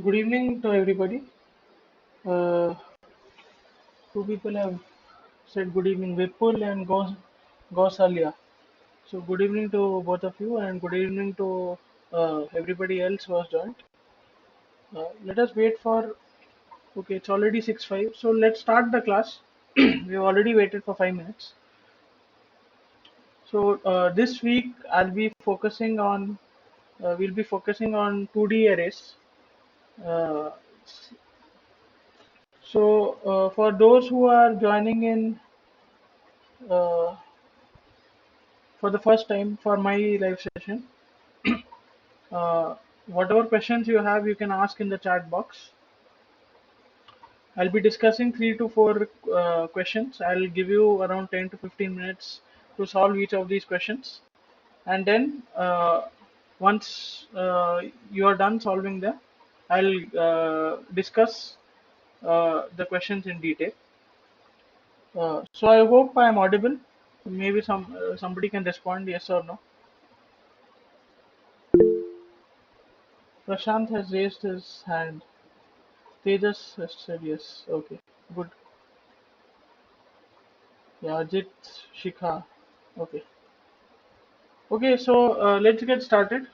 Good evening to everybody. Uh, Two people have said good evening, Vipul and Gosalia. So good evening to both of you, and good evening to everybody else who has joined. Let us wait for. Okay, it's already 6:05. So let's start the class. We've already waited for 5 minutes. So this week we'll be focusing on 2D arrays. Uh, for those who are joining in uh, for the first time for my live session, uh, whatever questions you have, you can ask in the chat box. I'll be discussing 3 to 4 questions. I'll give you around 10 to 15 minutes to solve each of these questions. And then once you are done solving them, I'll discuss the questions in detail. So I hope I am audible. Maybe somebody can respond yes or no. Prashant has raised his hand. Tejas has said yes. Okay, good. Yeah, Ajit, Shikha. Okay. Okay, so let's get started.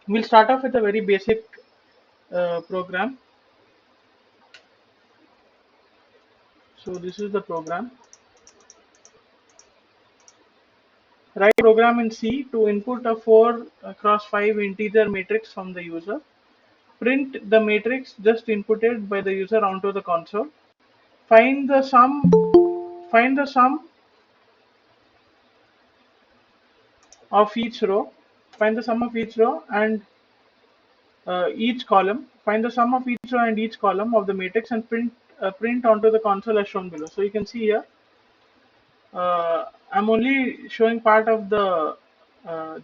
We'll start off with a very basic program. So this is the program. Write a program in C to input a 4 cross 5 integer matrix from the user. Print the matrix just inputted by the user onto the console. Find the sum. Find the sum of each row. Find the sum of each row and each column. Find the sum of each row and each column of the matrix and print onto the console as shown below. So you can see here, I'm only showing part of the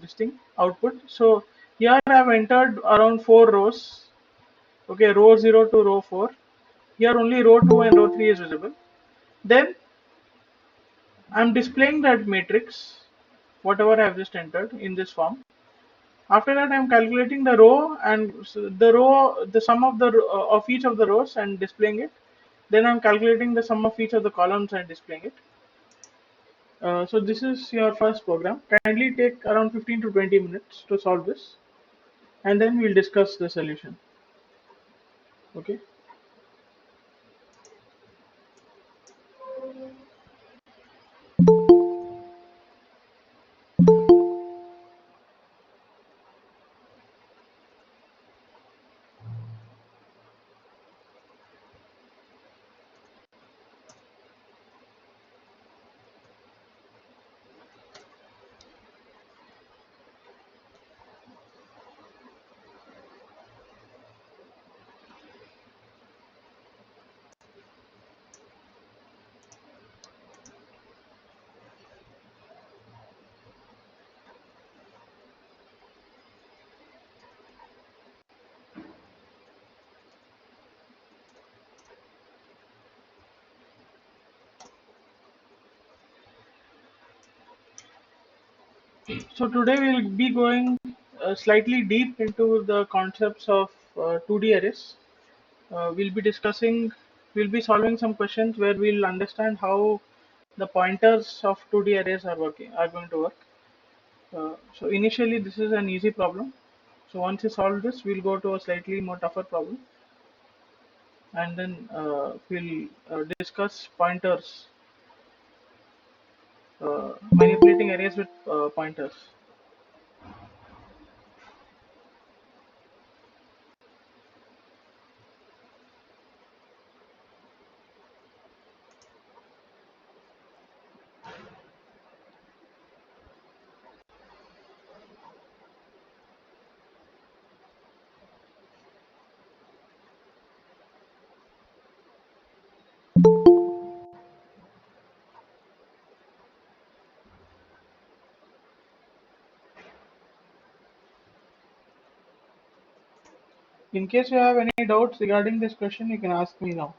this thing output. So here I have entered around 4 rows. Okay, row 0 to row 4. Here only row 2 and row 3 is visible. Then I'm displaying that matrix, whatever I have just entered in this form. After that, I'm calculating the row and the sum of of each of the rows and displaying it. Then I'm calculating the sum of each of the columns and displaying it. So this is your first program. Kindly take around 15 to 20 minutes to solve this, and then we'll discuss the solution. Okay. So today we'll be going slightly deep into the concepts of 2D arrays. We'll be discussing, we'll be solving some questions where we'll understand how the pointers of 2D arrays are going to work. So initially this is an easy problem. So once you solve this, we'll go to a slightly more tougher problem, and then we'll discuss pointers, manipulating arrays with pointers. In case you have any doubts regarding this question, you can ask me now.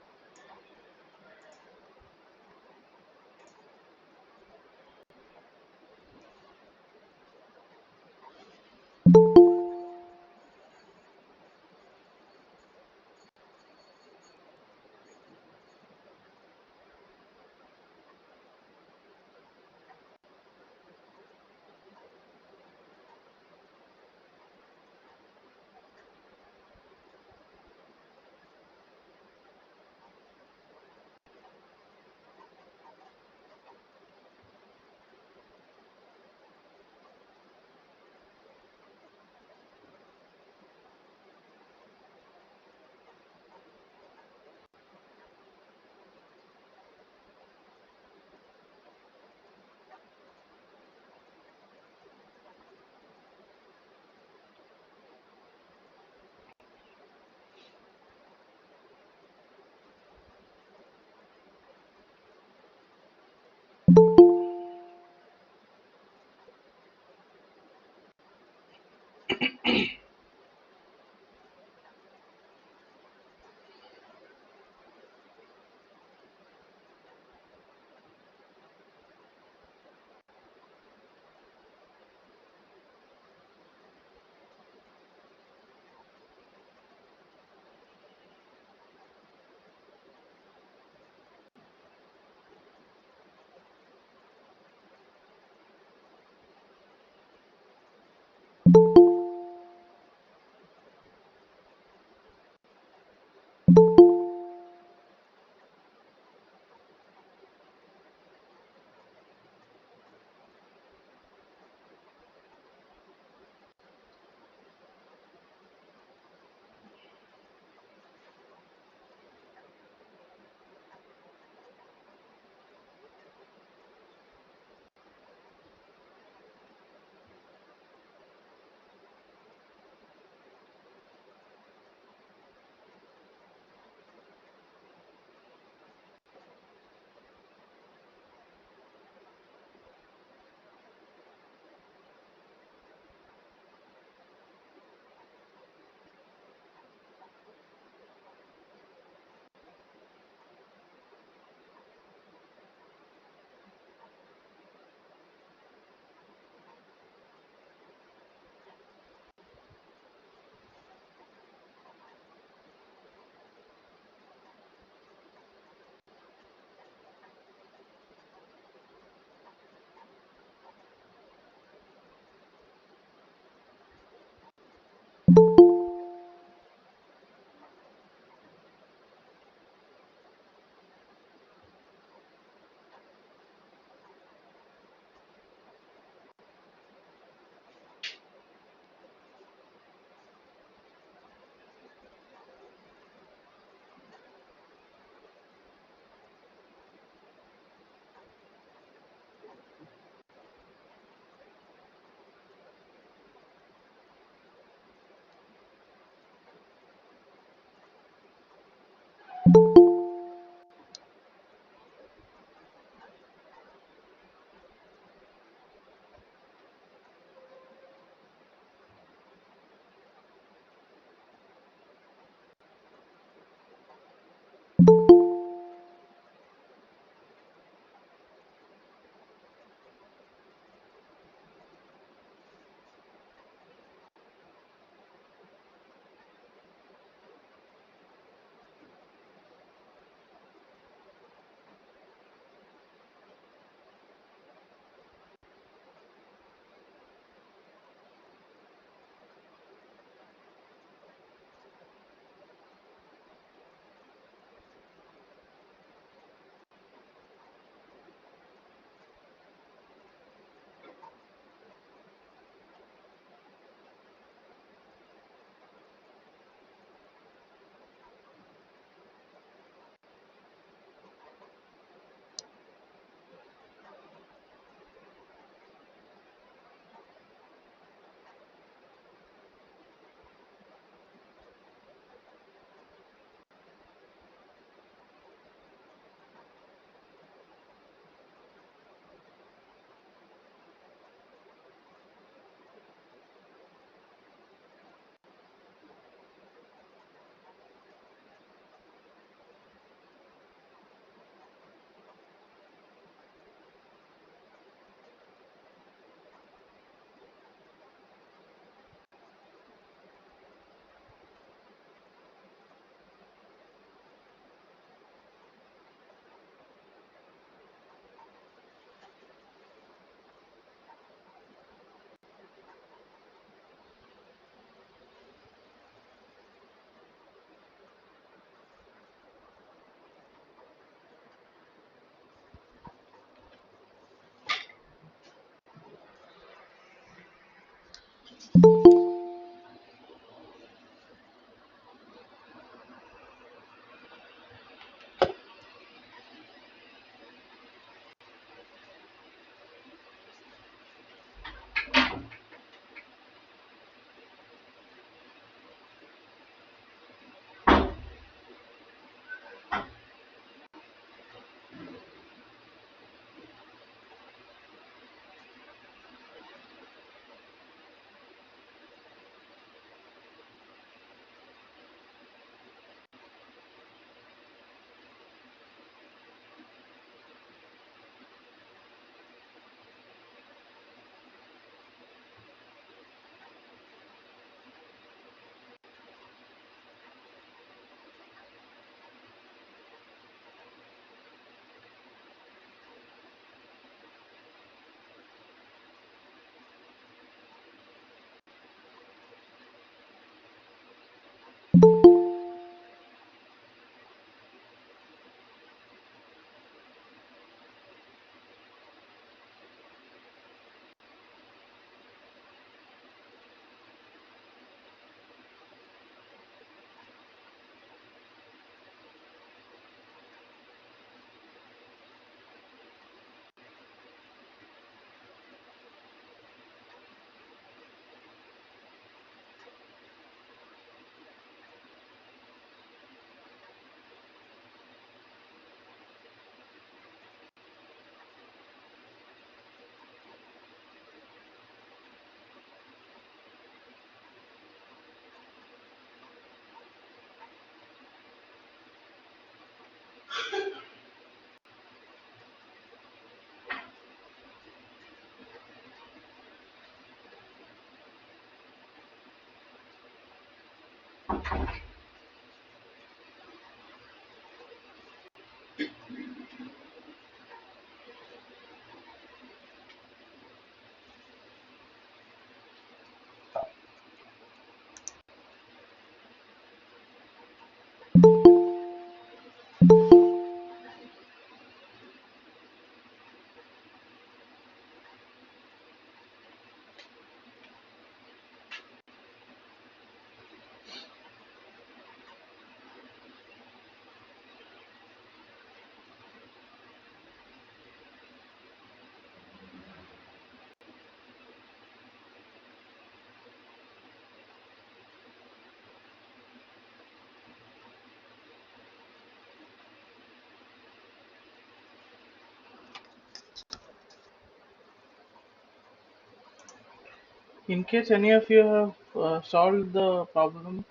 In case any of you have solved the problem,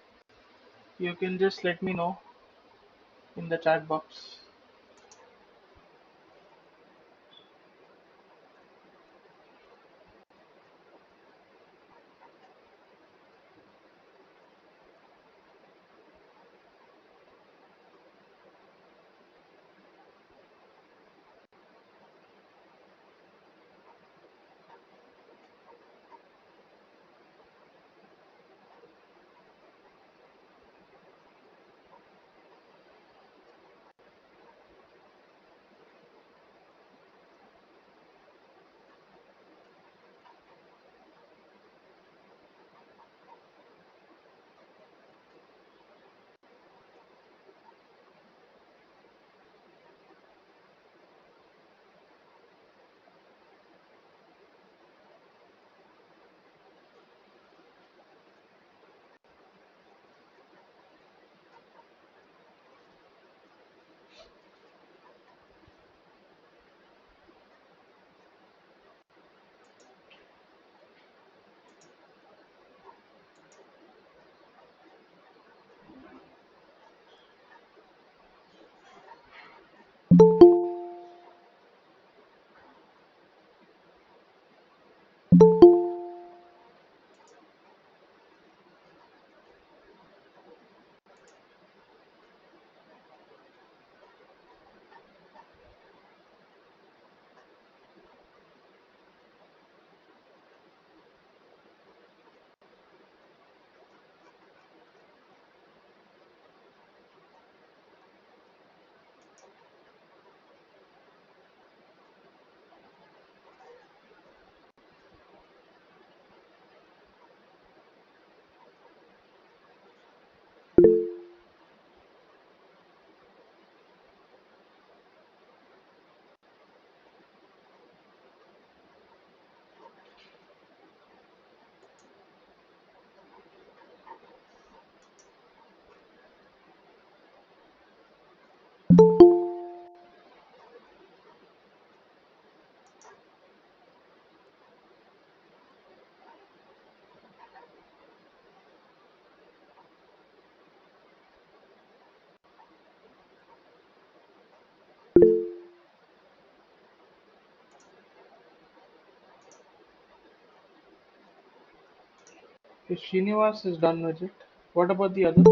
you can just let me know in the chat box. If Srinivas is done with it, what about the others?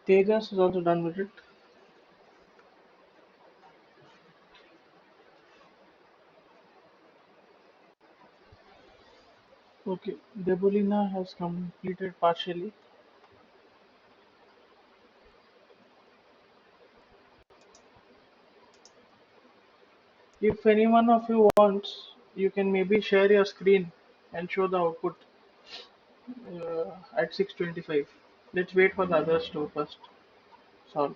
Tejas is also done with it. Okay, Debulina has completed partially. If any one of you wants, you can maybe share your screen and show the output at 6:25. Let's wait for the others to first solve.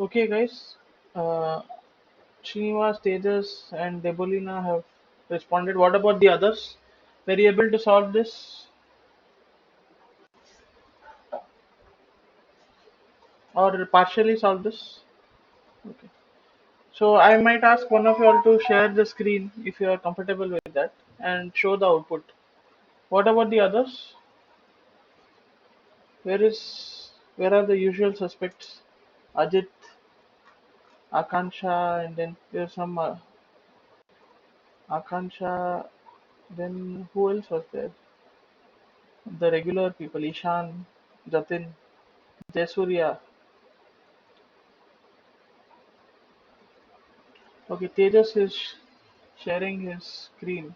Okay, guys. Uh, Srinivas, Tejas, and Debolina have responded. What about the others? Were you able to solve this or partially solve this? Okay. So I might ask one of you all to share the screen if you are comfortable with that and show the output. What about the others? Where are the usual suspects? Ajit, Akansha, and then there's some Akansha. Then who else was there? The regular people: Ishan, Jatin, Jayasuriya. Okay, Tejas is sharing his screen.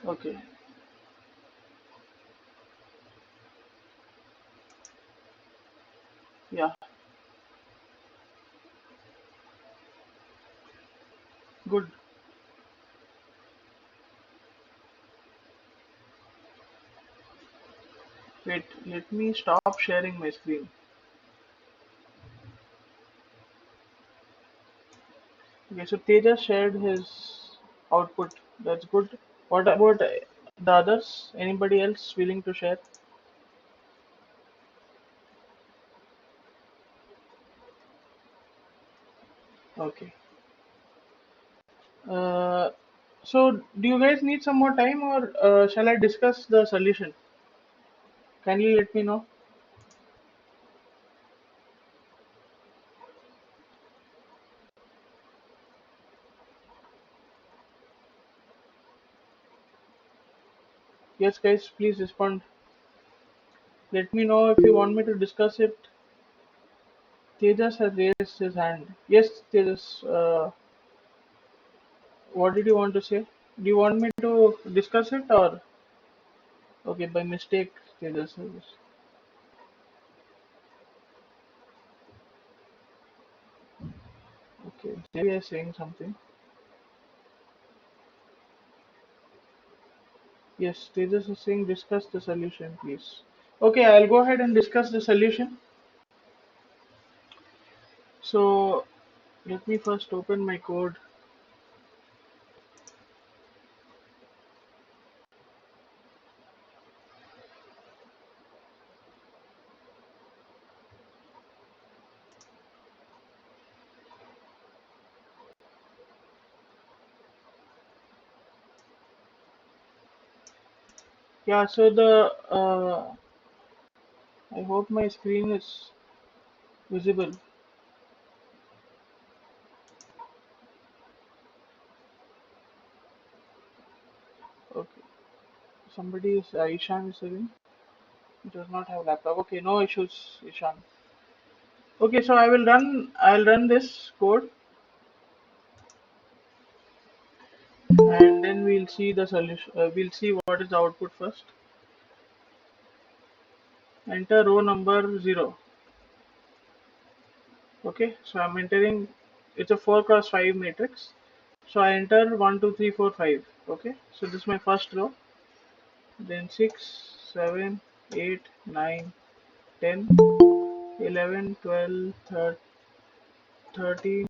Okay, yeah, good. Wait, let me stop sharing my screen. Okay, so Tejas shared his output. That's good. What about the others? Anybody else willing to share? Okay. Uh, so do you guys need some more time, or shall I discuss the solution? Kindly let me know. Yes, guys, please respond. Let me know if you want me to discuss it. Tejas has raised his hand. Yes, Tejas, what did you want to say? Do you want me to discuss it, or okay, by mistake, Tejas has. Okay, Devi is saying something. Yes, Tejas is saying discuss the solution, please. Okay, I'll go ahead and discuss the solution. So let me first open my code. Yeah, so I hope my screen is visible. Okay, somebody is Ishan is saying he does not have laptop. Okay, no issues, Ishan. Okay, so I'll run this code and then we'll see the solution. We'll see what is the output first. Enter row number 0. Okay, so I'm entering, it's a 4 cross 5 matrix. So I enter 1, 2, 3, 4, 5. Okay, so this is my first row. Then 6, 7, 8, 9, 10, 11, 12, 13,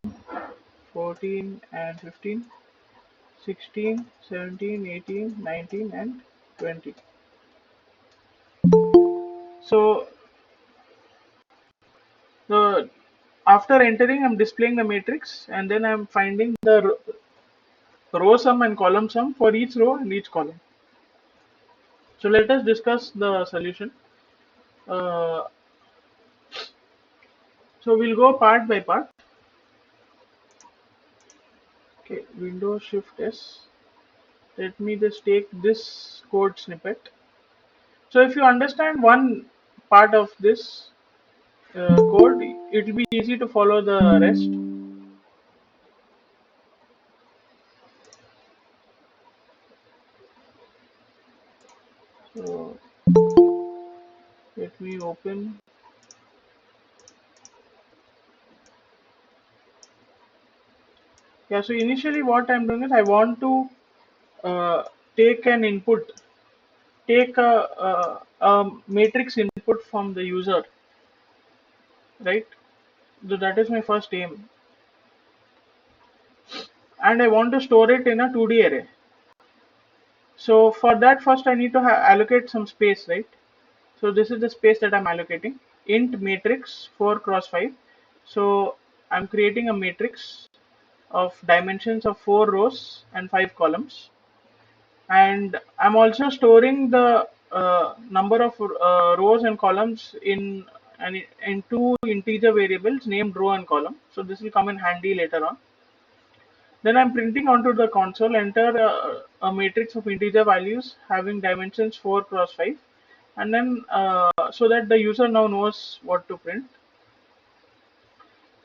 14, and 15, 16, 17, 18, 19, and 20. So the after entering, I'm displaying the matrix and then I'm finding the row sum and column sum for each row and each column. So let us discuss the solution. Uh, so we'll go part by part. Okay, Windows Shift S. Let me just take this code snippet. So if you understand one part of this code, it will be easy to follow the rest. So let me open. Yeah, so initially what I'm doing is I want to uh, take an input, take a matrix input from the user, right? So that is my first aim, and I want to store it in a 2D array. So for that, first I need to allocate some space, right? So this is the space that I'm allocating. Int matrix 4 cross 5. So I'm creating a matrix of dimensions of 4 rows and 5 columns, and I'm also storing the number of rows and columns in two integer variables named row and column. So this will come in handy later on. Then I'm printing onto the console, enter a matrix of integer values having dimensions 4 cross 5, and then so that the user now knows what to print.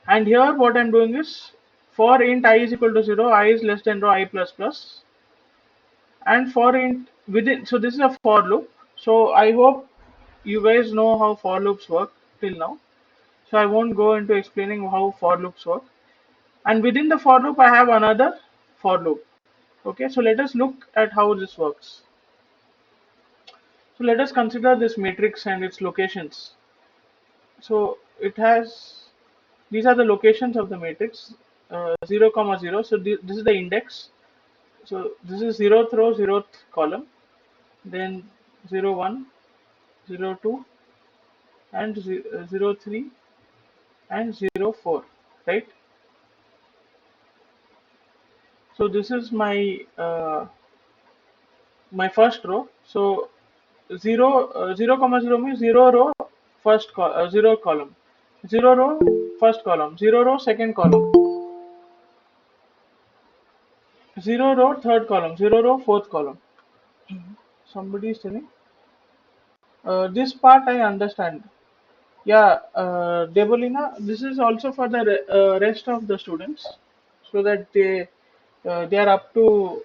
And here what I'm doing is, for int I is equal to 0, I is less than row I plus plus, and for int within, so this is a for loop. So I hope you guys know how for loops work till now. So I won't go into explaining how for loops work. And within the for loop, I have another for loop. Okay, so let us look at how this works. So let us consider this matrix and its locations. So it has, these are the locations of the matrix, 0 comma 0. So this is the index. So this is 0th row, 0th column, then 0 1, 0 2, and 0 3 and 0 4, right? So this is my first row. So 0 comma 0 means 0 row, 0 column, 0 row, first column, 0 row, second column, 0 row, third column, 0 row, fourth column. Somebody is telling. This part I understand. Yeah, Debolina, this is also for the rest of the students, so that they are up to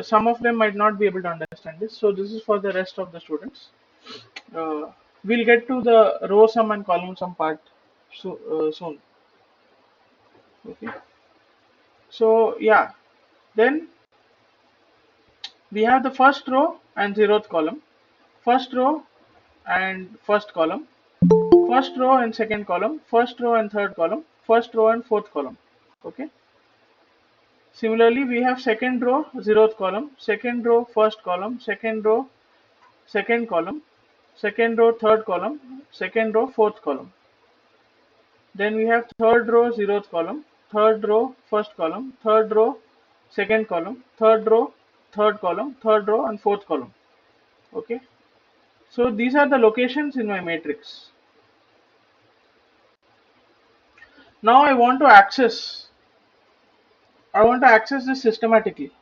some of them might not be able to understand this. So this is for the rest of the students. Uh, we'll get to the row sum and column sum part soon. Okay. So yeah, then we have the first row and zeroth column, first row and first column, first row and second column, first row and third column, first row and fourth column. Okay. Similarly, we have second row, zeroth column, second row, first column, second row, second column, second row, third column, second row, fourth column. Then we have third row, zeroth column, third row, first column, third row, second column, third row, third column, third row, and fourth column. Okay. So these are the locations in my matrix. Now I want to access this systematically,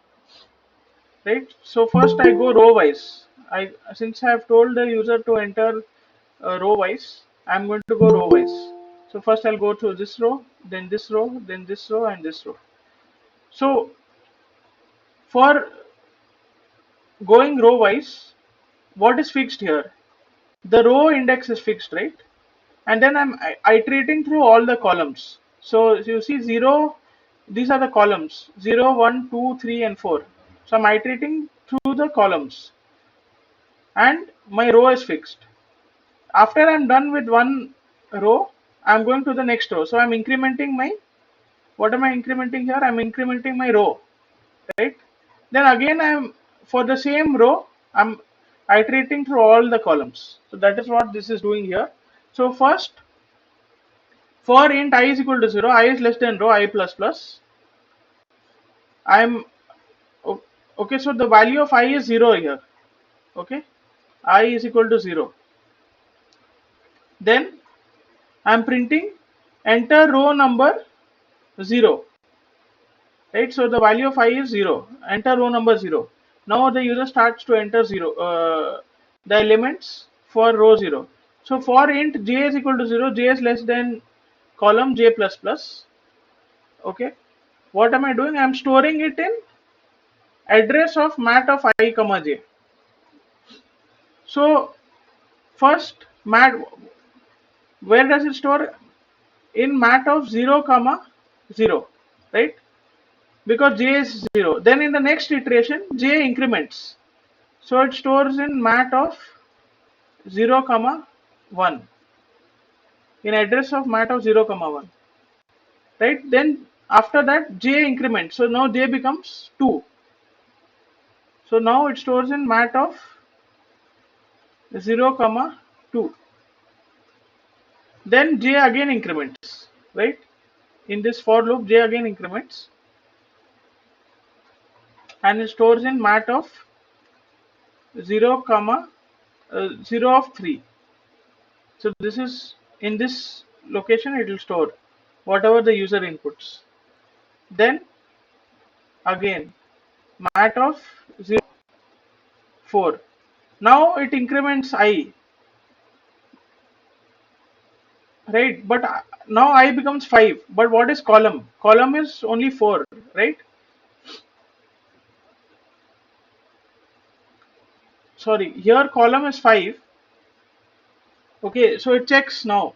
right? So first I go row wise. Since I have told the user to enter row wise, I'm going to go row wise. So first I'll go through this row, then this row, then this row, and this row. So for going row wise, what is fixed here? The row index is fixed, right? And then I'm iterating through all the columns. So you see 0, these are the columns 0, 1, 2, 3, and 4. So I'm iterating through the columns, and my row is fixed. After I'm done with one row, I'm going to the next row. So I'm incrementing what am I incrementing here? I'm incrementing my row, right? Then again for the same row, I'm iterating through all the columns. So that is what this is doing here. So first, for int I is equal to 0, I is less than row I plus plus, I'm okay. So the value of I is 0 here. Okay, I is equal to 0. Then I'm printing enter row number 0, right? So the value of I is 0. Enter row number 0. Now the user starts to enter 0, the elements for row 0. So for int j is equal to 0, j is less than column j plus plus. Okay. What am I doing? I'm storing it in address of mat of I comma j. So first mat, where does it store? In mat of 0 comma 0, right? Because j is 0. Then in the next iteration, j increments. So it stores in mat of 0 comma 1, in address of mat of 0 comma 1, right? Then after that j increments. So now j becomes 2. So now it stores in mat of 0 comma 2. Then j again increments, right? In this for loop, j again increments and it stores in mat of 0 comma 0 of 3. So this is in this location it will store whatever the user inputs. Then again mat of 0 4. Now it increments I, right? But now I becomes 5. But what is column? Column is only 4, right? Sorry, here column is 5. Okay, so it checks now.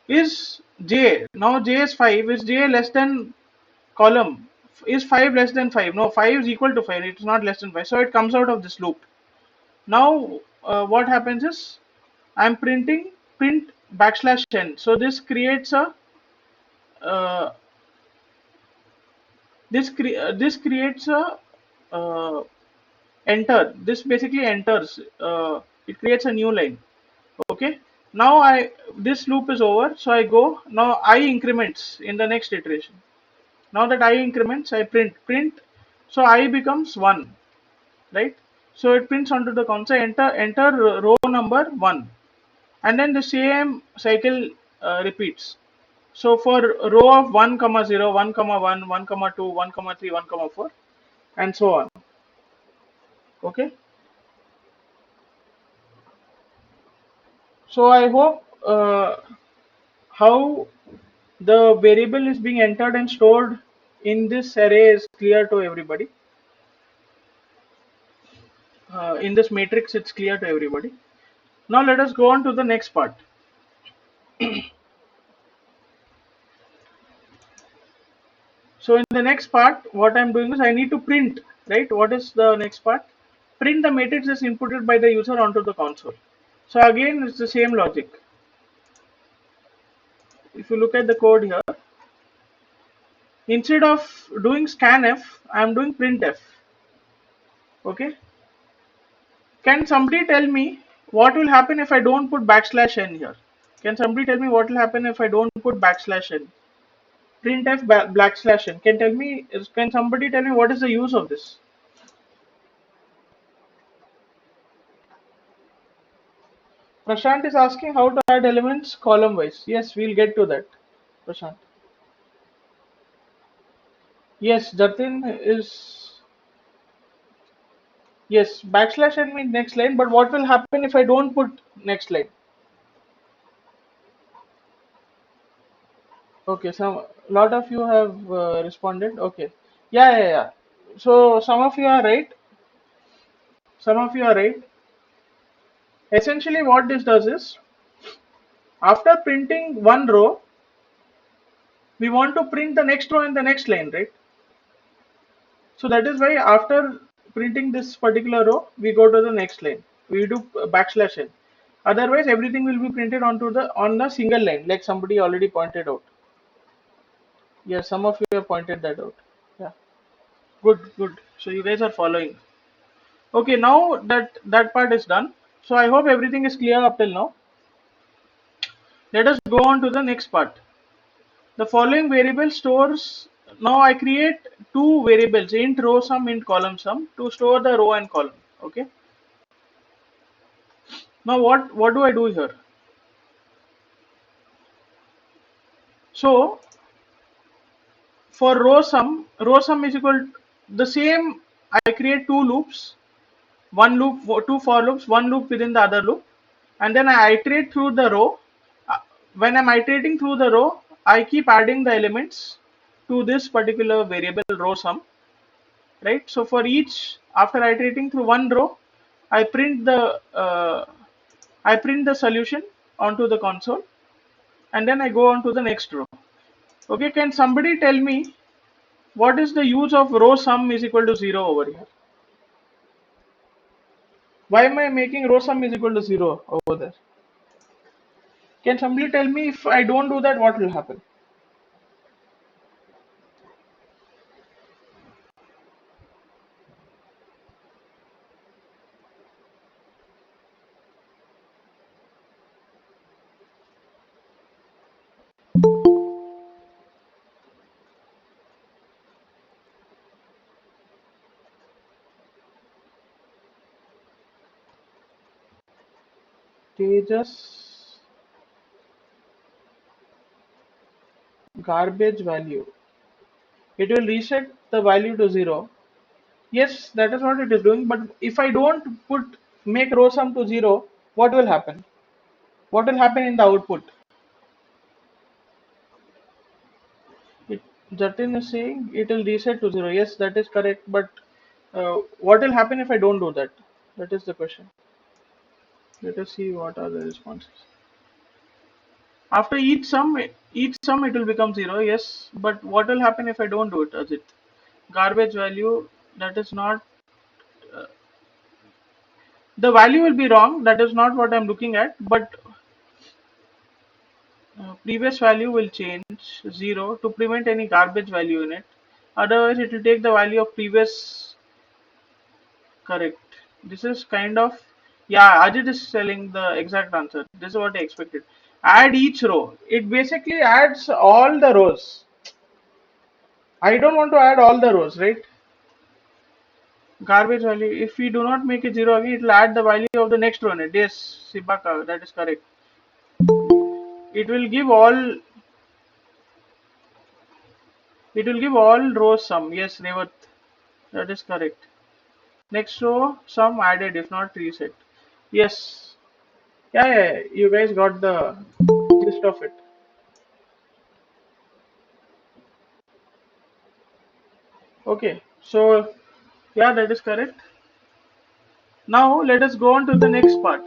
Is j, now j is 5, is j less than column? Is 5 less than 5? No, 5 is equal to 5, it is not less than 5. So it comes out of this loop. Now what happens is I'm printing print backslash n. So this creates a uh, this creates a uh, enter. This basically enters. It creates a new line. Okay. Now this loop is over. So I go now I increments in the next iteration. Now that I increments, I print. So I becomes 1, right? So it prints onto the console. Enter row number 1, and then the same cycle repeats. So for row of 1 comma 0, 1 comma 1, 1 comma 2, 1 comma 3, 1 comma 4, and so on. Okay. So I hope how the variable is being entered and stored in this array is clear to everybody. In this matrix, it's clear to everybody. Now let us go on to the next part. So in the next part, what I'm doing is I need to print, right? What is the next part? Print the matrix is inputted by the user onto the console. So again, it's the same logic. If you look at the code here, instead of doing scanf, I'm doing printf. Okay. Can somebody tell me what will happen if I don't put backslash n here? Can somebody tell me what will happen if I don't put backslash n? Printf backslash n. Can somebody tell me what is the use of this? Prashant is asking how to add elements column wise. Yes, we'll get to that. Prashant. Yes, Jatin is. Yes, backslash n means next line, but what will happen if I don't put next line? Okay, some lot of you have responded. Okay, yeah. So some of you are right. Some of you are right. Essentially, what this does is, after printing one row, we want to print the next row in the next line, right? So that is why after printing this particular row, we go to the next line. We do backslash n. Otherwise, everything will be printed on the single line, like somebody already pointed out. Yes, some of you have pointed that out. Yeah, good. So you guys are following. Okay, now that part is done. So I hope everything is clear up till now. Let us go on to the next part. The following variable stores. Now I create two variables, int row sum, int column sum, to store the row and column. Okay. Now what do I do here? So for row sum is equal to the same. I create two loops, one loop, two for loops, one loop within the other loop, and then I iterate through the row. When I'm iterating through the row, I keep adding the elements to this particular variable row sum, right? So for each, after iterating through one row, I print the solution onto the console, and then I go on to the next row. Okay, can somebody tell me what is the use of row sum is equal to 0 over here? Why am I making row sum is equal to 0 over there? Can somebody tell me if I don't do that, what will happen? Tejas garbage value. It will reset the value to 0. Yes, that is what it is doing. But if I don't put make row sum to 0, what will happen? What will happen in the output? It, Jatin is saying it will reset to 0. Yes, that is correct. But what will happen if I don't do that? That is the question. Let us see what are the responses. After each sum it will become 0. Yes, but what will happen if I don't do it? Ajit? Garbage value, that is not, the value will be wrong. That is not what I'm looking at. But previous value will change 0 to prevent any garbage value in it. Otherwise, it will take the value of previous. Correct. This is kind of, yeah, Ajit is telling the exact answer. This is what I expected. Add each row. It basically adds all the rows. I don't want to add all the rows, right? Garbage value. If we do not make it 0 again, it will add the value of the next row in it. Yes, Sibaka, that is correct. It will give all. It will give all rows sum. Yes, Revat, that is correct. Next row sum added if not reset. Yes. Yeah, yeah, yeah. You guys got the gist of it. Okay. So yeah, that is correct. Now let us go on to the next part.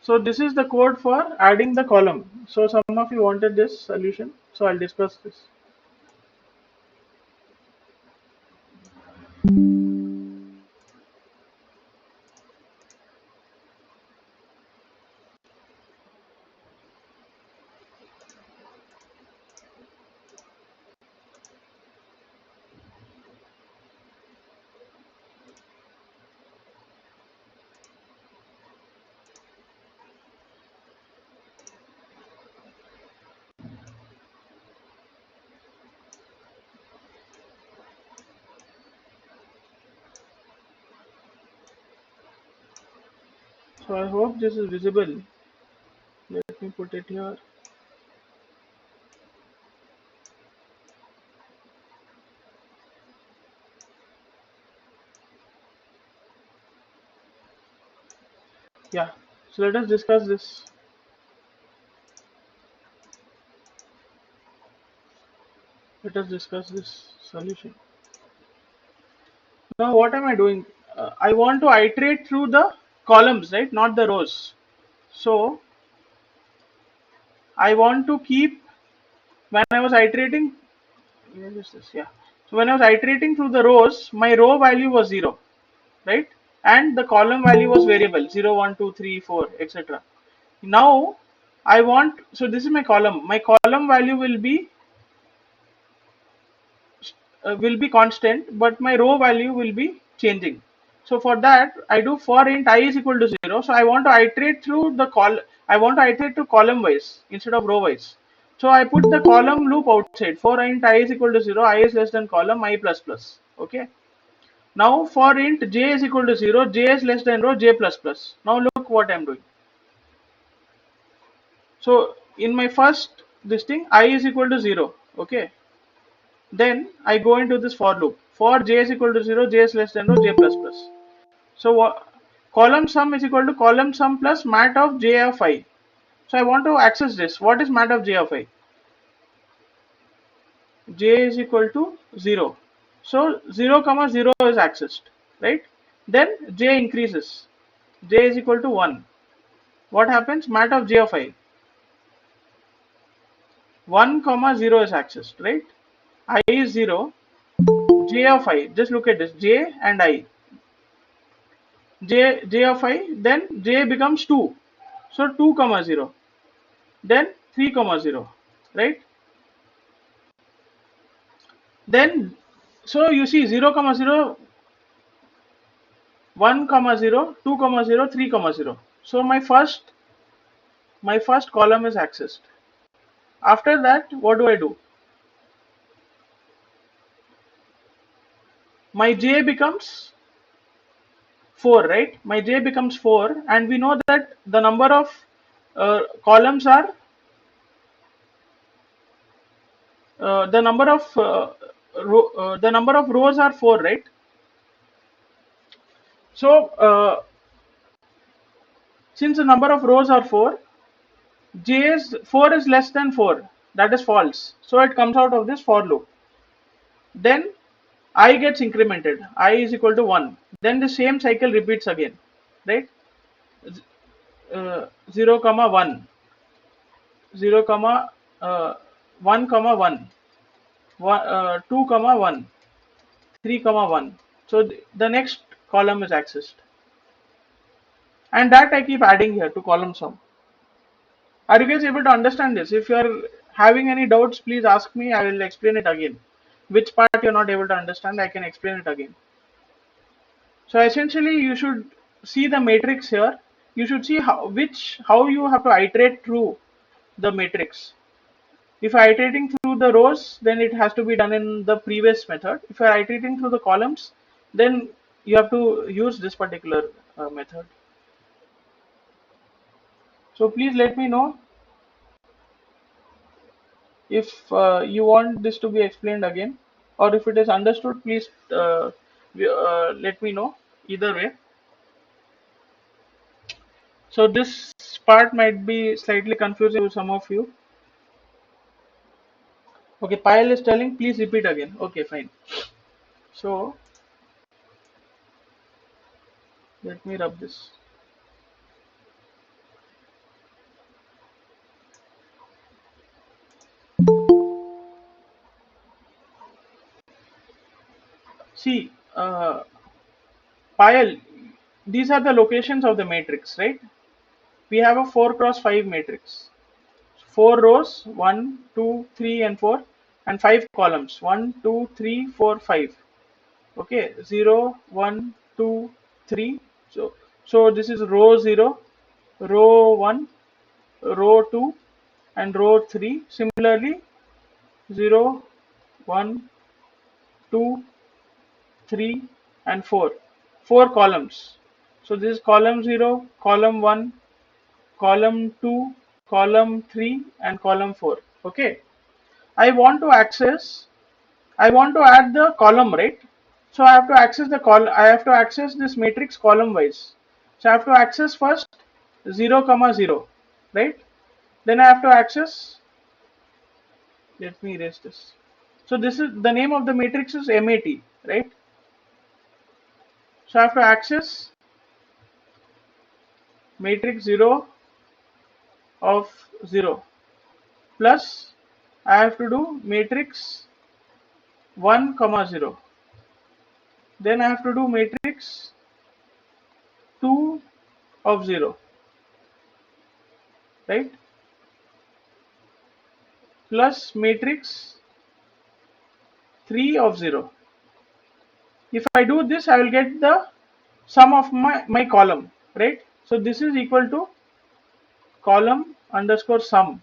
So this is the code for adding the column. So some of you wanted this solution. So I'll discuss this. So I hope this is visible. Let me put it here. Yeah. So let us discuss this. Let us discuss this solution. Now what am I doing? I want to iterate through the columns, right? Not the rows. So I want to keep, when I was iterating, where is this? Yeah. So when I was iterating through the rows, my row value was 0, right? And the column value was variable 0, 1, 2, 3, 4, etc. Now I want, so this is my column. My column value will be constant, but my row value will be changing. So for that, I do for int I is equal to 0. So I want to iterate through the I want to iterate to column wise instead of row wise. So I put the column loop outside. For int I is equal to 0, I is less than column I plus plus. Okay. Now for int j is equal to 0, j is less than row j plus plus. Now look what I'm doing. So in my first this thing I is equal to 0. Okay. Then I go into this for loop. For j is equal to 0, j is less than row j plus plus. So column sum is equal to column sum plus mat of j of I. So I want to access this. What is mat of j of I? J is equal to 0. So 0 comma 0 is accessed, right? Then j increases. J is equal to 1. What happens? Mat of j of I. 1 comma 0 is accessed, right? I is 0, j of I, just look at this, j and I, j of I, then j becomes 2, so 2 comma 0, then 3 comma 0, right? Then, so you see 0 comma 0, 1 comma 0, 2 comma 0, 3 comma 0. So my first column is accessed. After that, what do I do? My j becomes 4, right? My j becomes 4, and we know that the number of columns are the number of rows are 4, right? So since the number of rows are 4, j is 4 is less than 4. That is false. So it comes out of this for loop. Then I gets incremented. I is equal to 1. Then the same cycle repeats again, right? 0 comma 1, 0 comma 1 comma 1, 2 comma 1, 3 comma 1. So the next column is accessed, and that I keep adding here to column sum. Are you guys able to understand this? If you are having any doubts, please ask me. I will explain it again. Which part you're not able to understand, I can explain it again. So essentially, you should see the matrix here. You should see how you have to iterate through the matrix. If you're iterating through the rows, then it has to be done in the previous method. If you're iterating through the columns, then you have to use this particular method. So please let me know if you want this to be explained again, or if it is understood, please let me know. Either way. So this part might be slightly confusing to some of you. Okay, Payal is telling, please repeat again. Okay, fine. So let me rub this. See, Payal, these are the locations of the matrix, right? We have a 4 cross 5 matrix. 4 rows, 1, 2, 3, and 4, and 5 columns, 1, 2, 3, 4, 5. Okay, 0, 1, 2, 3. So this is row 0, row 1, row 2, and row 3. Similarly, 0, 1, 2, 3, and 4. 4 columns. So this is column 0, column 1, column 2, column 3, and column 4. Okay. I want to access, I want to add the column, right? So I have to access the I have to access this matrix column wise. So I have to access first 0 comma 0, right? Then I have to access, let me erase this. So this is the name of the matrix is MAT, right? So I have to access matrix 0 of 0 plus I have to do matrix 1 comma 0. Then I have to do matrix 2 of 0, right? Plus matrix 3 of 0. If I do this, I will get the sum of my column, right? So this is equal to column underscore sum.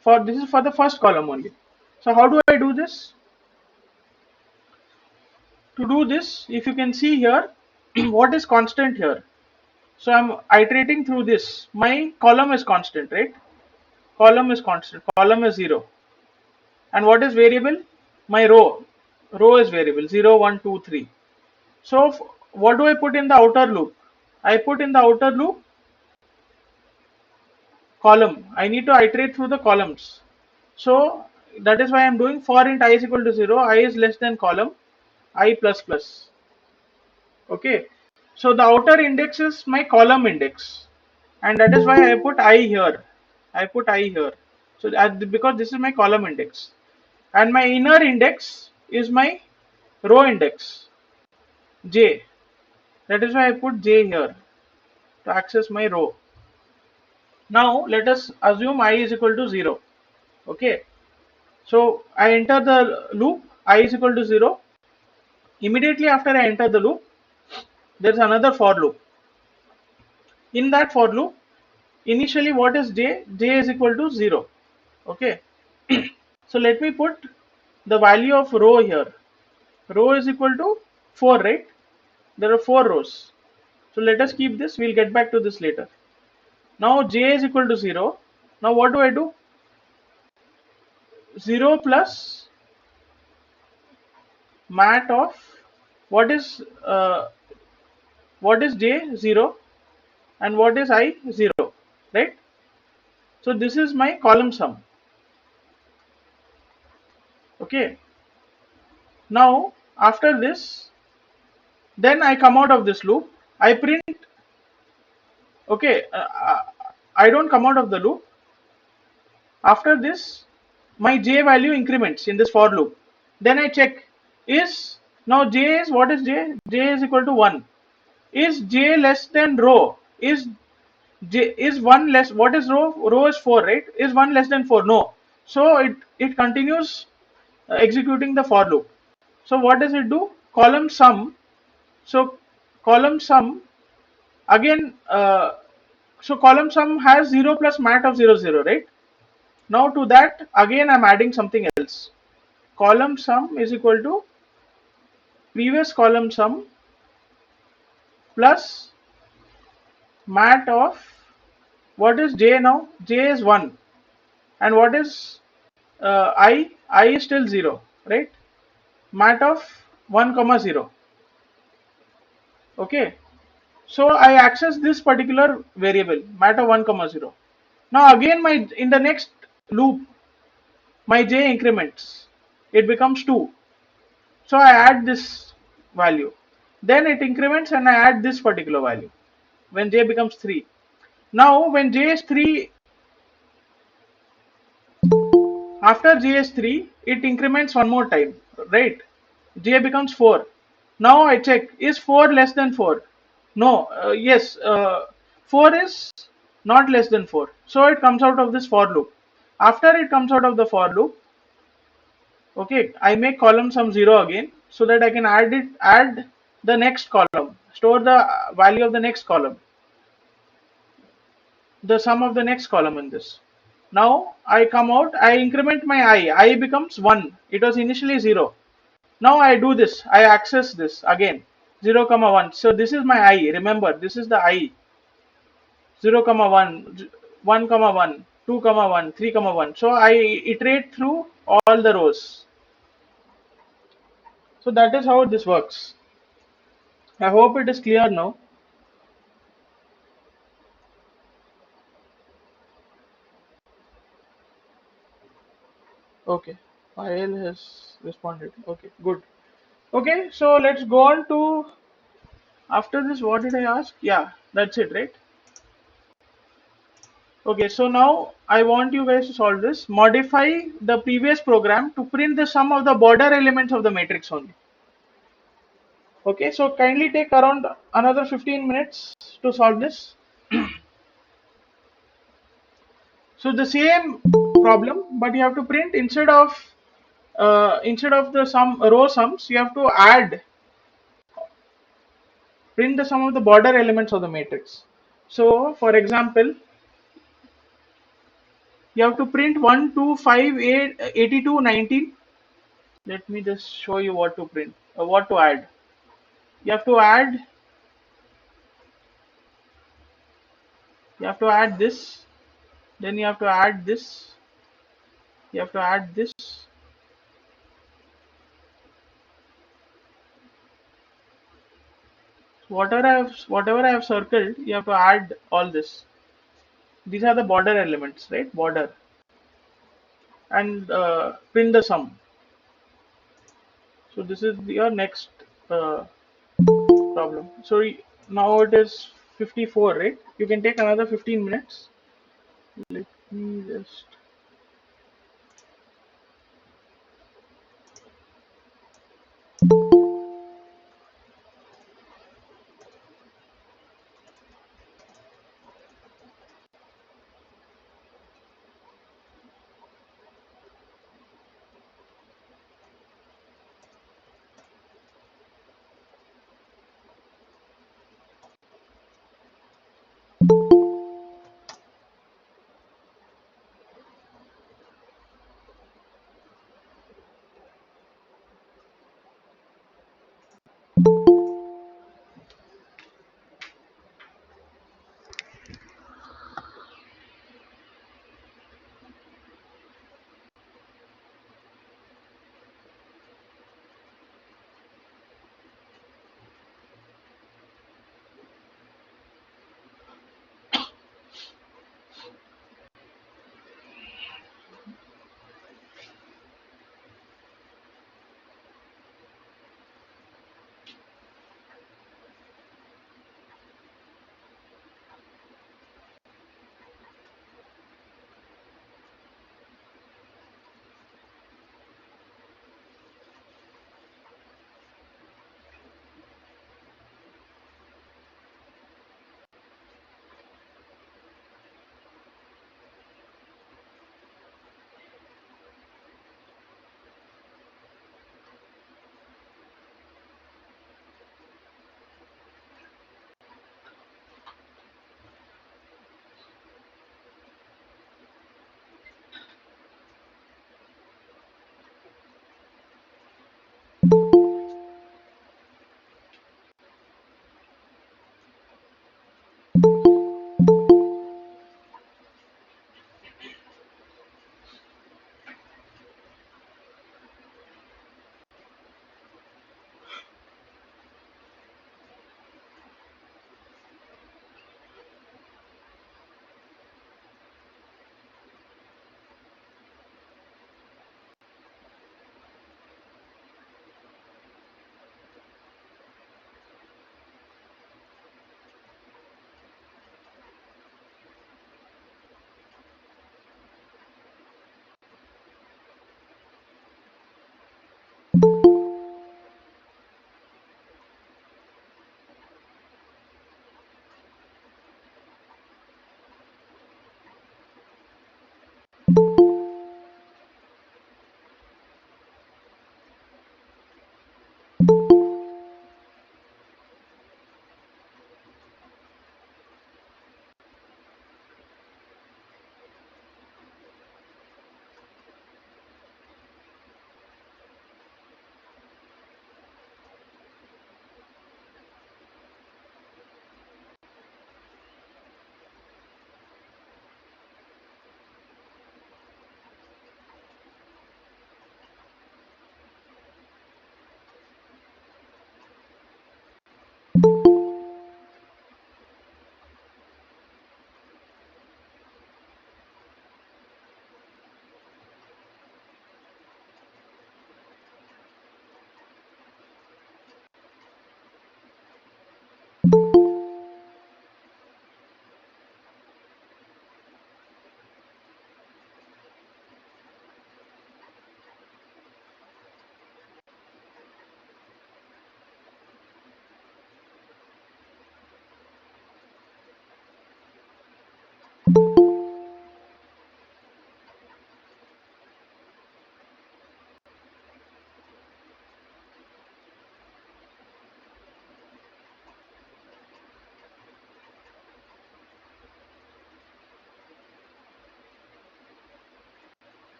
For this is for the first column only. So how do I do this? To do this, if you can see here, what is constant here? So I'm iterating through this. My column is constant, right? Column is constant. Column is 0. And what is variable? My row. Row is variable 0, 1, 2, 3. So what do I put in the outer loop? I put in the outer loop column. I need to iterate through the columns. So that is why I'm doing for int I is equal to 0, I is less than column, I plus plus. Okay. So the outer index is my column index. And that is why I put I here. I put I here. So because this is my column index, and my inner index is my row index j. That is why I put j here to access my row. Now let us assume I is equal to 0. Okay, so I enter the loop, I is equal to 0. Immediately after I enter the loop, there is another for loop. In that for loop, initially what is j? J is equal to 0. Okay, so let me put the value of row here. Row is equal to 4, right? There are 4 rows. So let us keep this, we'll get back to this later. Now j is equal to 0. Now what do I do? 0 plus mat of uh, what is j? 0, and what is I? 0, right? So this is my column sum. Okay, now after this, then I come out of this loop, I print. Okay, I don't come out of the loop. After this, my j value increments in this for loop. Then I check, is now j is, what is j? J is equal to 1. Is j less than row? Is j is 1 less? What is row? Row is 4, right? Is 1 less than 4? No. So it continues executing the for loop. So what does it do? Column sum. So column sum again. So column sum has 0 plus mat of 0 0, right? Now to that again I'm adding something else. Column sum is equal to previous column sum plus mat of, what is j now? J is 1, and what is I? I is still 0, right? Mat of 1 comma 0. Okay, so I access this particular variable mat of 1 comma 0. Now again my in the next loop my j increments, it becomes 2. So I add this value, then it increments and I add this particular value when j becomes 3. Now when j is 3, after j is 3, it increments one more time, right? J becomes 4. Now I check, is 4 less than 4? No, yes, 4 is not less than 4. So it comes out of this for loop. After it comes out of the for loop, okay, I make column sum 0 again so that I can add the next column, store the value of the next column, the sum of the next column in this. Now I come out, I increment my I becomes 1. It was initially 0. Now I do this, I access this again, 0 comma 1. So this is my I, remember this is the I, 0 comma 1, 1 comma 1, 2 comma 1, 3 comma 1. So I iterate through all the rows. So that is how this works. I hope it is clear now. Okay, file has responded. Okay, good. Okay, so let's go on to, after this, what did I ask? Yeah, that's it, right? Okay, so now I want you guys to solve this. Modify the previous program to print the sum of the border elements of the matrix only. Okay, so kindly take around another 15 minutes to solve this. So the same problem, but you have to print instead of the sum row sums, you have to print the sum of the border elements of the matrix. So for example, you have to print 1, 2, 5, 8, 82, 19. Let me just show you what to print, what to add. You have to add, this, then you have to add this, you have to add this, whatever I have circled, you have to add all this. These are the border elements, right? Border, and print the sum. So this is your next problem. So now it is 54, right? You can take another 15 minutes. Let me just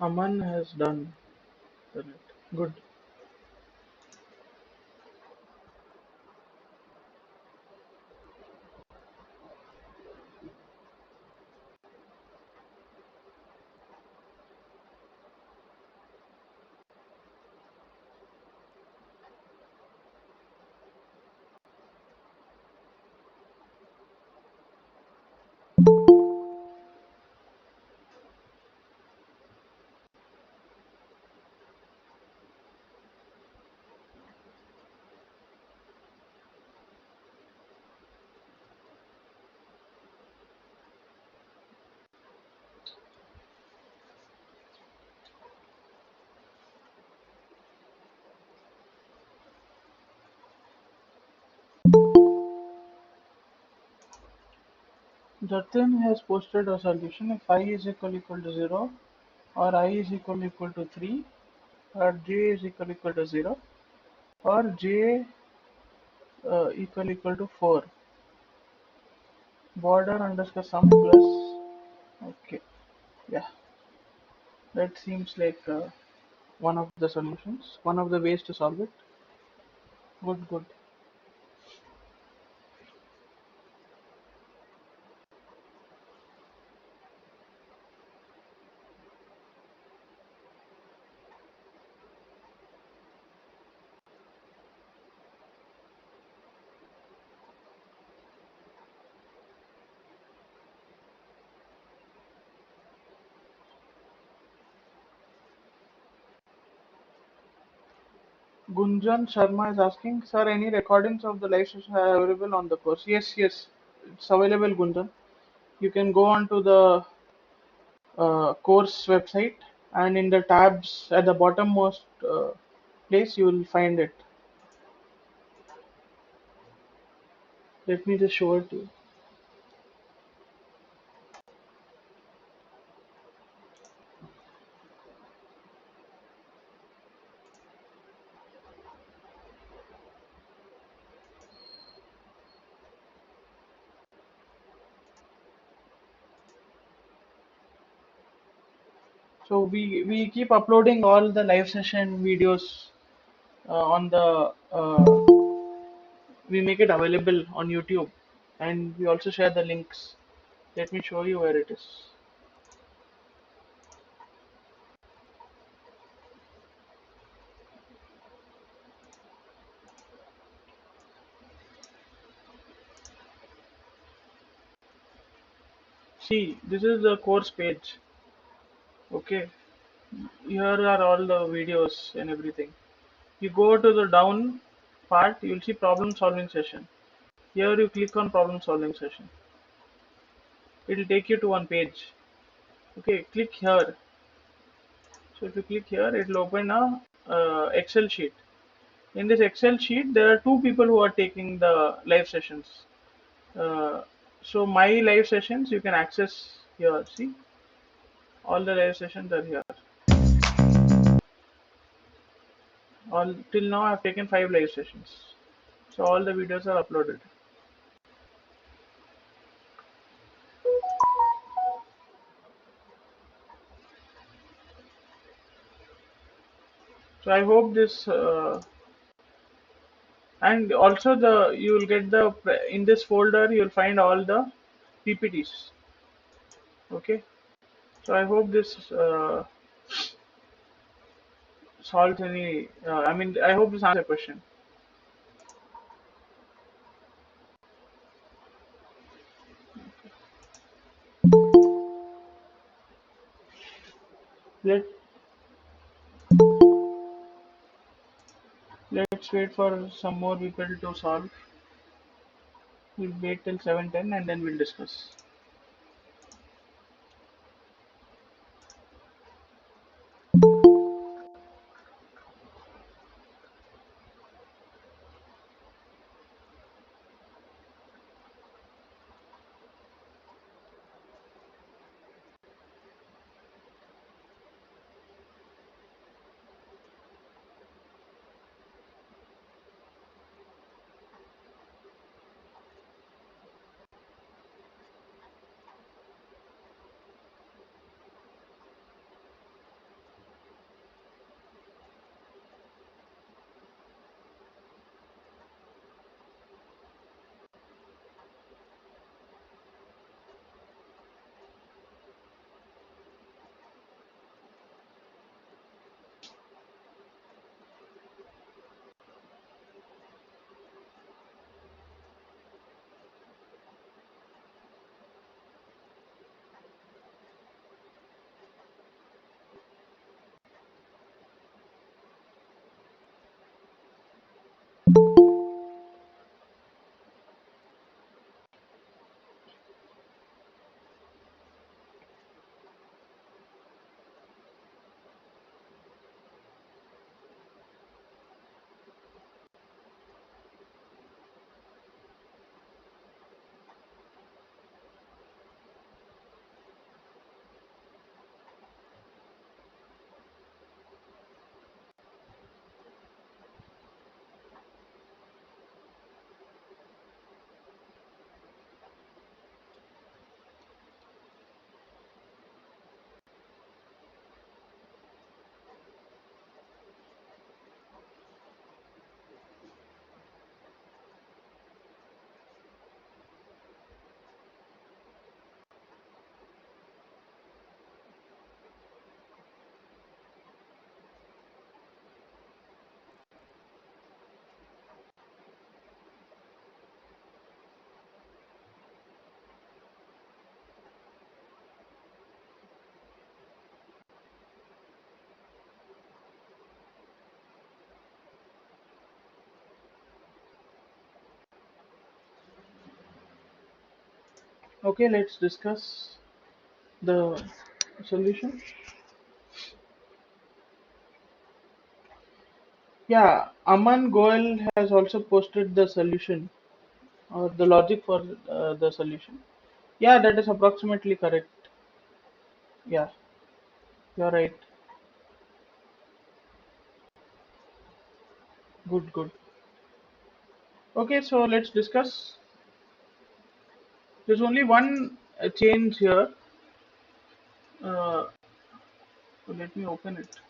Aman has done it. Good. Jatin has posted a solution if I is equal to 0 or I is equal to 3 or j is equal to 0 or j equal to 4. Border underscore sum plus. Okay. Yeah. That seems like one of the solutions, one of the ways to solve it. Good, good. Gunjan Sharma is asking, sir, any recordings of the live session are available on the course? Yes, yes, it's available, Gunjan. You can go on to the course website and in the tabs at the bottommost place you will find it. Let me just show it to you. So we keep uploading all the live session videos on the we make it available on YouTube and we also share the links. Let me show you where it is. See, this is the course page. Okay, here are all the videos and everything. You go to the down part, you'll see problem solving session. Here you click on problem solving session. It will take you to one page. Okay, click here. So if you click here, it will open a Excel sheet. In this Excel sheet, there are two people who are taking the live sessions. Uh, so my live sessions you can access here. See, all the live sessions are here. All till now, I've taken 5 live sessions. So all the videos are uploaded. So I hope this, and also the you will get the in this folder you will find all the PPTs. Okay. So I hope this solves any. I mean, I hope this answers your question. Let Let's wait for some more people to solve. We'll wait till 7:10 and then we'll discuss. Okay, let's discuss the solution. Yeah, Aman Goel has also posted the solution or the logic for the solution. Yeah, that is approximately correct. Yeah, you're right. Good, good. Okay, so let's discuss. There's only one change here. Uh, so let me open it.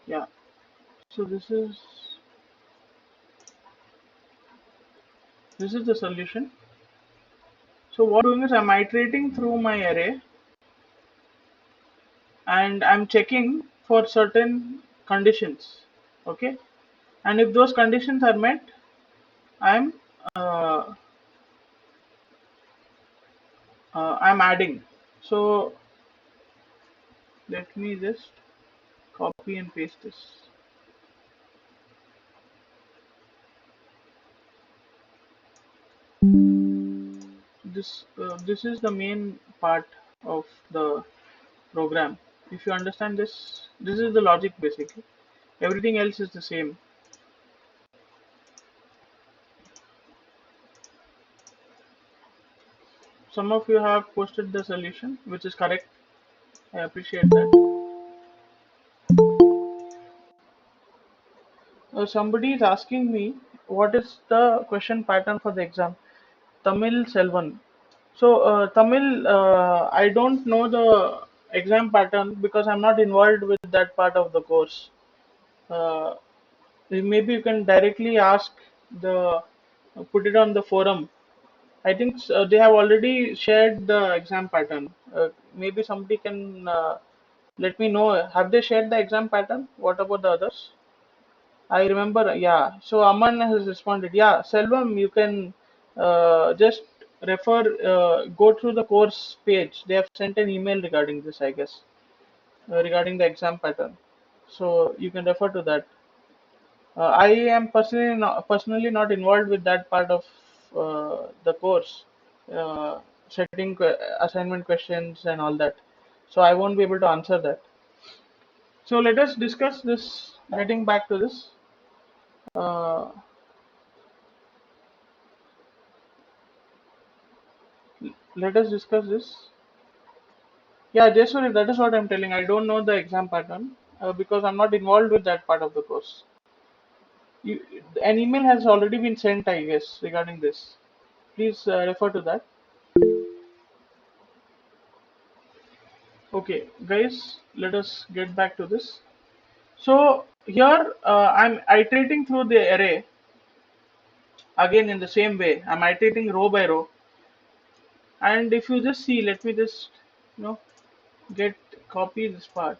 Yeah. So this is the solution. So what I'm doing is I'm iterating through my array and I'm checking for certain conditions. Okay, and if those conditions are met, I'm uh, I'm adding. So let me just copy and paste this. This is the main part of the program. If you understand this, this is the logic basically. Everything else is the same. Some of you have posted the solution, which is correct. I appreciate that. Somebody is asking me what is the question pattern for the exam. Tamil Selvan. So Tamil, I don't know the exam pattern because I'm not involved with that part of the course. Uh, Maybe you can directly ask the put it on the forum. I think they have already shared the exam pattern. Maybe somebody can let me know. Have they shared the exam pattern? What about the others? I remember, yeah. So Aman has responded. Yeah, Selvam, you can just go through the course page. They have sent an email regarding this, I guess, regarding the exam pattern. So you can refer to that. I am personally not involved with that part of the course, uh, setting assignment questions and all that. So I won't be able to answer that. So let us discuss this. Getting back to this, uh, let us discuss this. Yeah, Jaiswari, that is what I'm telling. I don't know the exam pattern because I'm not involved with that part of the course. You, an email has already been sent, I guess, regarding this. Please refer to that. Okay, guys, let us get back to this. So here I'm iterating through the array again in the same way. I'm iterating row by row, and if you just see, let me just you know get copy this part.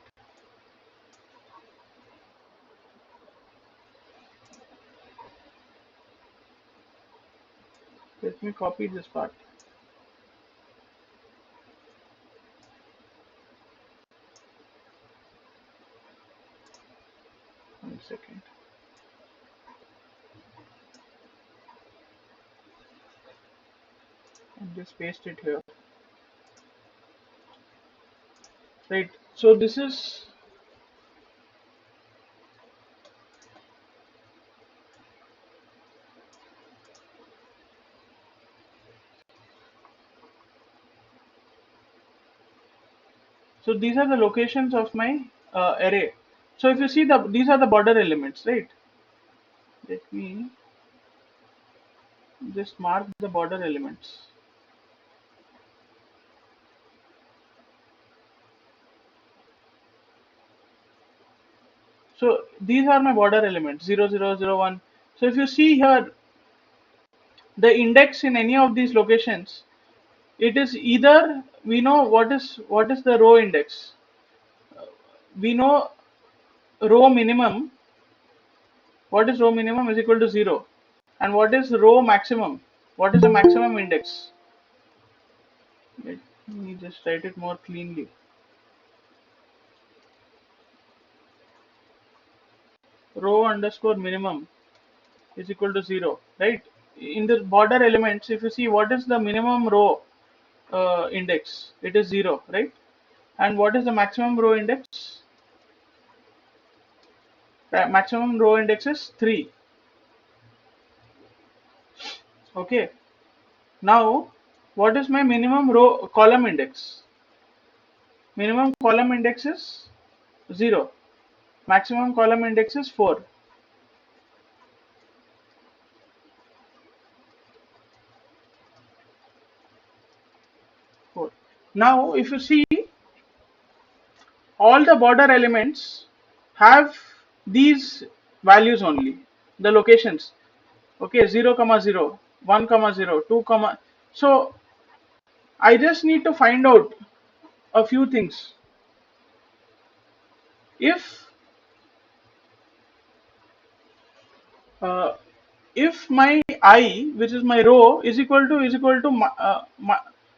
Let me copy this part. 1 second. And just paste it here. Right. So this is so these are the locations of my array. So if you see these are the border elements, right? Let me just mark the border elements. So these are my border elements 0, 0, 0, 1. So if you see here the index in any of these locations, it is either we know what is the row index. We know row minimum. What is row minimum is equal to 0. And what is row maximum? What is the maximum index? Let me just write it more cleanly. Row underscore minimum is equal to 0, right? In the border elements, if you see what is the minimum row index, it is 0, right? And what is the maximum row index? Maximum row index is 3. Okay. Now, what is my minimum row column index? Minimum column index is 0. Maximum column index is 4. 4. Now, if you see, all the border elements have these values only, the locations. Okay, 0 comma 0, 1 comma 0, 2 comma. So I just need to find out a few things. If uh, if my I, which is my row, is equal to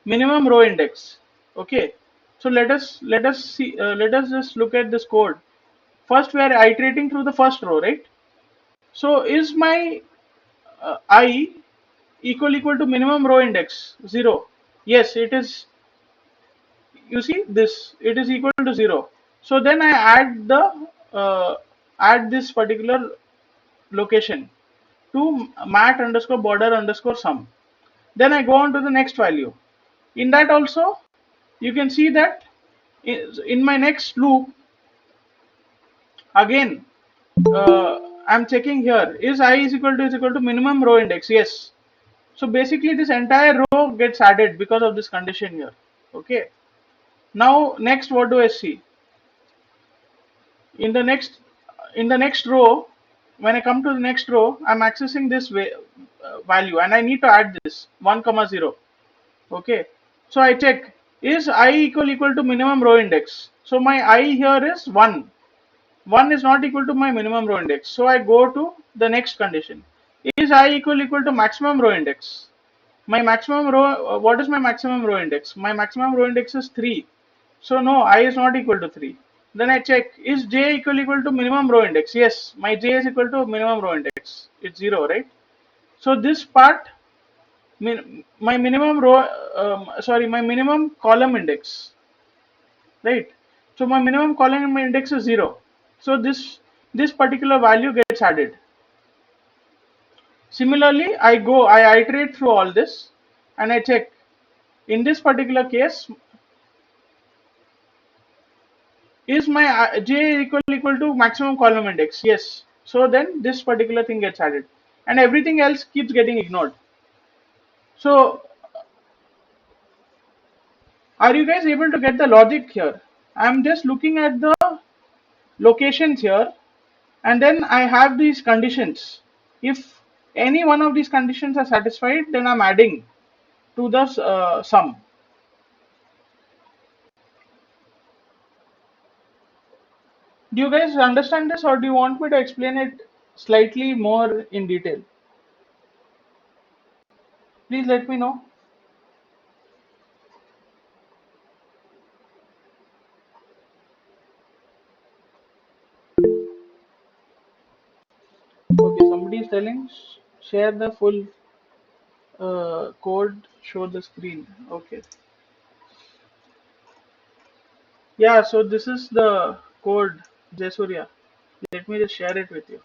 minimum row index. Okay, so let us see, let us just look at this code. First we are iterating through the first row, right? So is my I equal to minimum row index 0? Yes, it is. You see this, it is equal to 0. So then I add this particular location to mat underscore border underscore sum. Then I go on to the next value. In that also, you can see that in my next loop, again, I'm checking here, is I is equal to minimum row index? Yes. So basically this entire row gets added because of this condition here. Okay. Now next, what do I see? In the next row, when I come to the next row, I'm accessing this value and I need to add this 1 comma 0. Okay, so I check, is I equal to minimum row index? So my I here is 1. 1 is not equal to my minimum row index, so I go to the next condition. Is I equal to maximum row index? My maximum row, what is my maximum row index? My maximum row index is 3. So no, I is not equal to 3. Then I check, is j equal to minimum row index? Yes, my j is equal to minimum row index. It's 0, right? So this part, my minimum row, my minimum column index, right? So my minimum column index is 0. So this particular value gets added. Similarly, I iterate through all this and I check. In this particular case, is my j equal to maximum column index? Yes. So then this particular thing gets added and everything else keeps getting ignored. So are you guys able to get the logic here? I'm just looking at the locations here and then I have these conditions. If any one of these conditions are satisfied, then I'm adding to the sum. Do you guys understand this or do you want me to explain it slightly more in detail? Please let me know. Okay, somebody is telling share the full code, show the screen. Okay. Yeah, so this is the code, Jasurya. Let me just share it with you.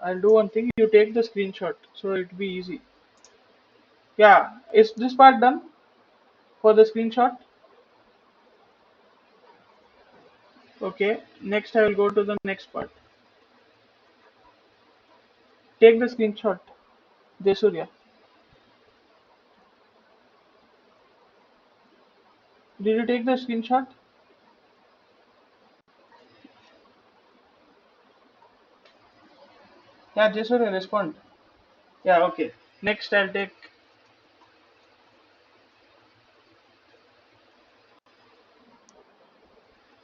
I'll do one thing. You take the screenshot, so it'll be easy. Yeah, is this part done for the screenshot? Okay. Next, I will go to the next part. Take the screenshot. Desurya, did you take the screenshot? Yeah, Desurya, respond. Yeah, okay. Next, I'll take.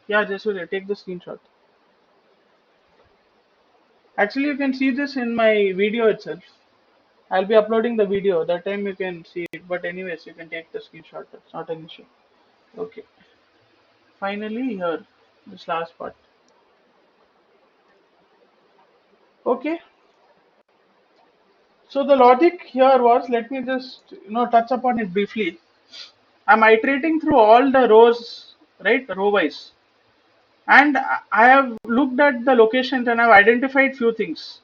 Yeah, Desurya, take the screenshot. Actually, you can see this in my video itself. I'll be uploading the video. That time you can see it. But anyways, you can take the screenshot. That's not an issue. Okay. Finally, here, this last part. Okay. So the logic here was, let me just touch upon it briefly. I'm iterating through all the rows, right, row wise, and I have looked at the locations and I've identified few things.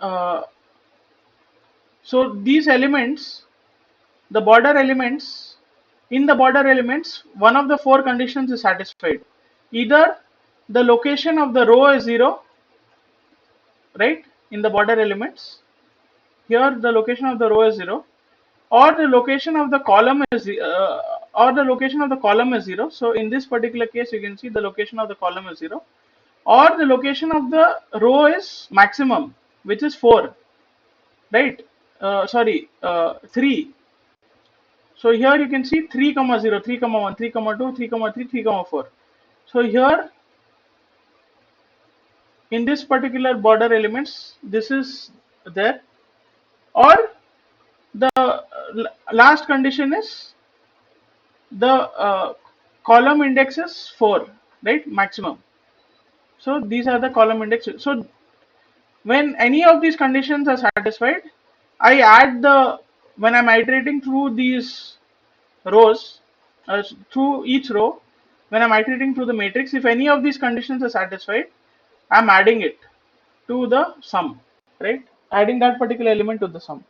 Uh, so these elements, the border elements, in the border elements, one of the four conditions is satisfied. Either the location of the row is 0, right, in the border elements. Here the location of the row is 0, or the location of the column is or the location of the column is 0. So in this particular case, you can see the location of the column is 0, or the location of the row is maximum, which is 4, right? Sorry, 3. So here you can see 3 comma 0, 3 comma 1, 3 comma 2, 3 comma 3, 3 comma 4. So here in this particular border elements, this is there, or the last condition is the column index is 4, right, maximum. So these are the column indexes. So when any of these conditions are satisfied, I add the, when I'm iterating through these rows, through each row, when I'm iterating through the matrix, if any of these conditions are satisfied, I'm adding it to the sum, right, adding that particular element to the sum.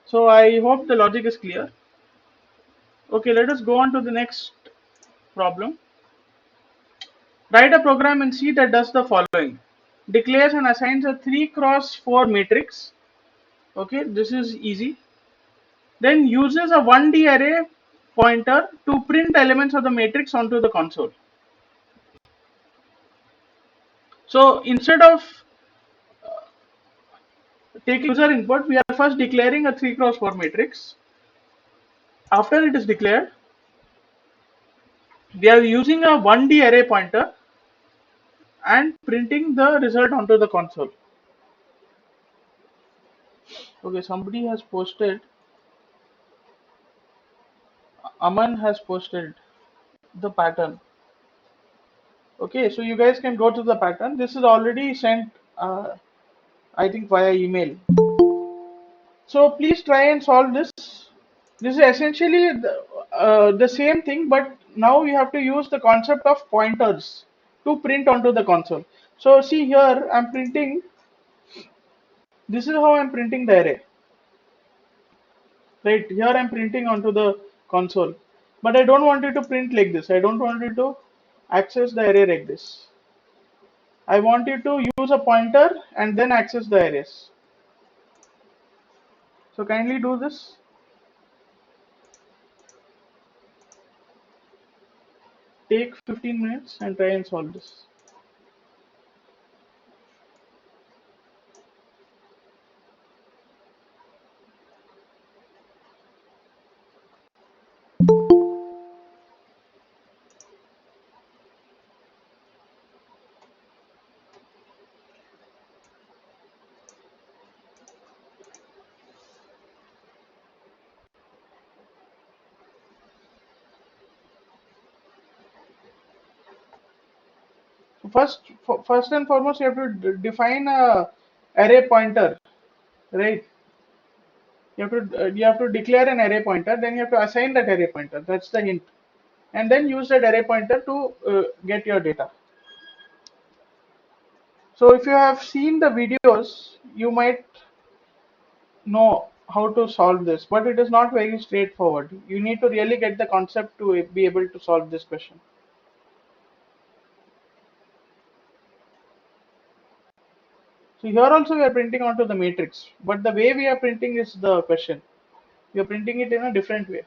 So I hope the logic is clear. Okay, let us go on to the next problem. Write a program in C that does the following. Declares and assigns a 3 cross 4 matrix. Okay, this is easy. Then uses a 1D array pointer to print elements of the matrix onto the console. So instead of taking user input, we are first declaring a 3 cross 4 matrix. After it is declared, we are using a 1D array pointer and printing the result onto the console. Okay, somebody has posted, Aman has posted the pattern. Okay, so you guys can go to the pattern. This is already sent, I think, via email. So please try and solve this. This is essentially the same thing, but now you have to use the concept of pointers to print onto the console. So see here, I'm printing, this is how I'm printing the array. Right, here I'm printing onto the console. But I don't want it to print like this. I don't want it to access the array like this. I want you to use a pointer and then access the arrays. So kindly do this. Take 15 minutes and try and solve this. First and foremost, you have to define a array pointer, right? You have to declare an array pointer. Then you have to assign that array pointer. That's the hint, and then use that array pointer to get your data. So if you have seen the videos, you might know how to solve this, but it is not very straightforward. You need to really get the concept to be able to solve this question. So here also we are printing onto the matrix, but the way we are printing is the question. We are printing it in a different way.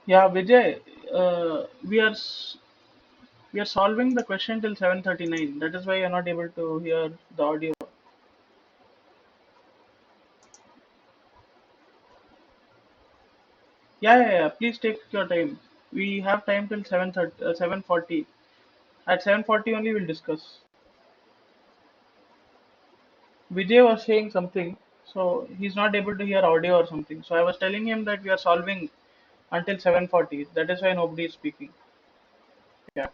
Yeah, Vijay, we are solving the question till 7:39. That is why you're not able to hear the audio. Yeah, yeah, yeah. Please take your time. We have time till 7:30, 7:40. At 7:40 only we'll discuss. Vijay was saying something, so he's not able to hear audio or something. So I was telling him that we are solving until 7:40. That is why nobody is speaking. Yeah.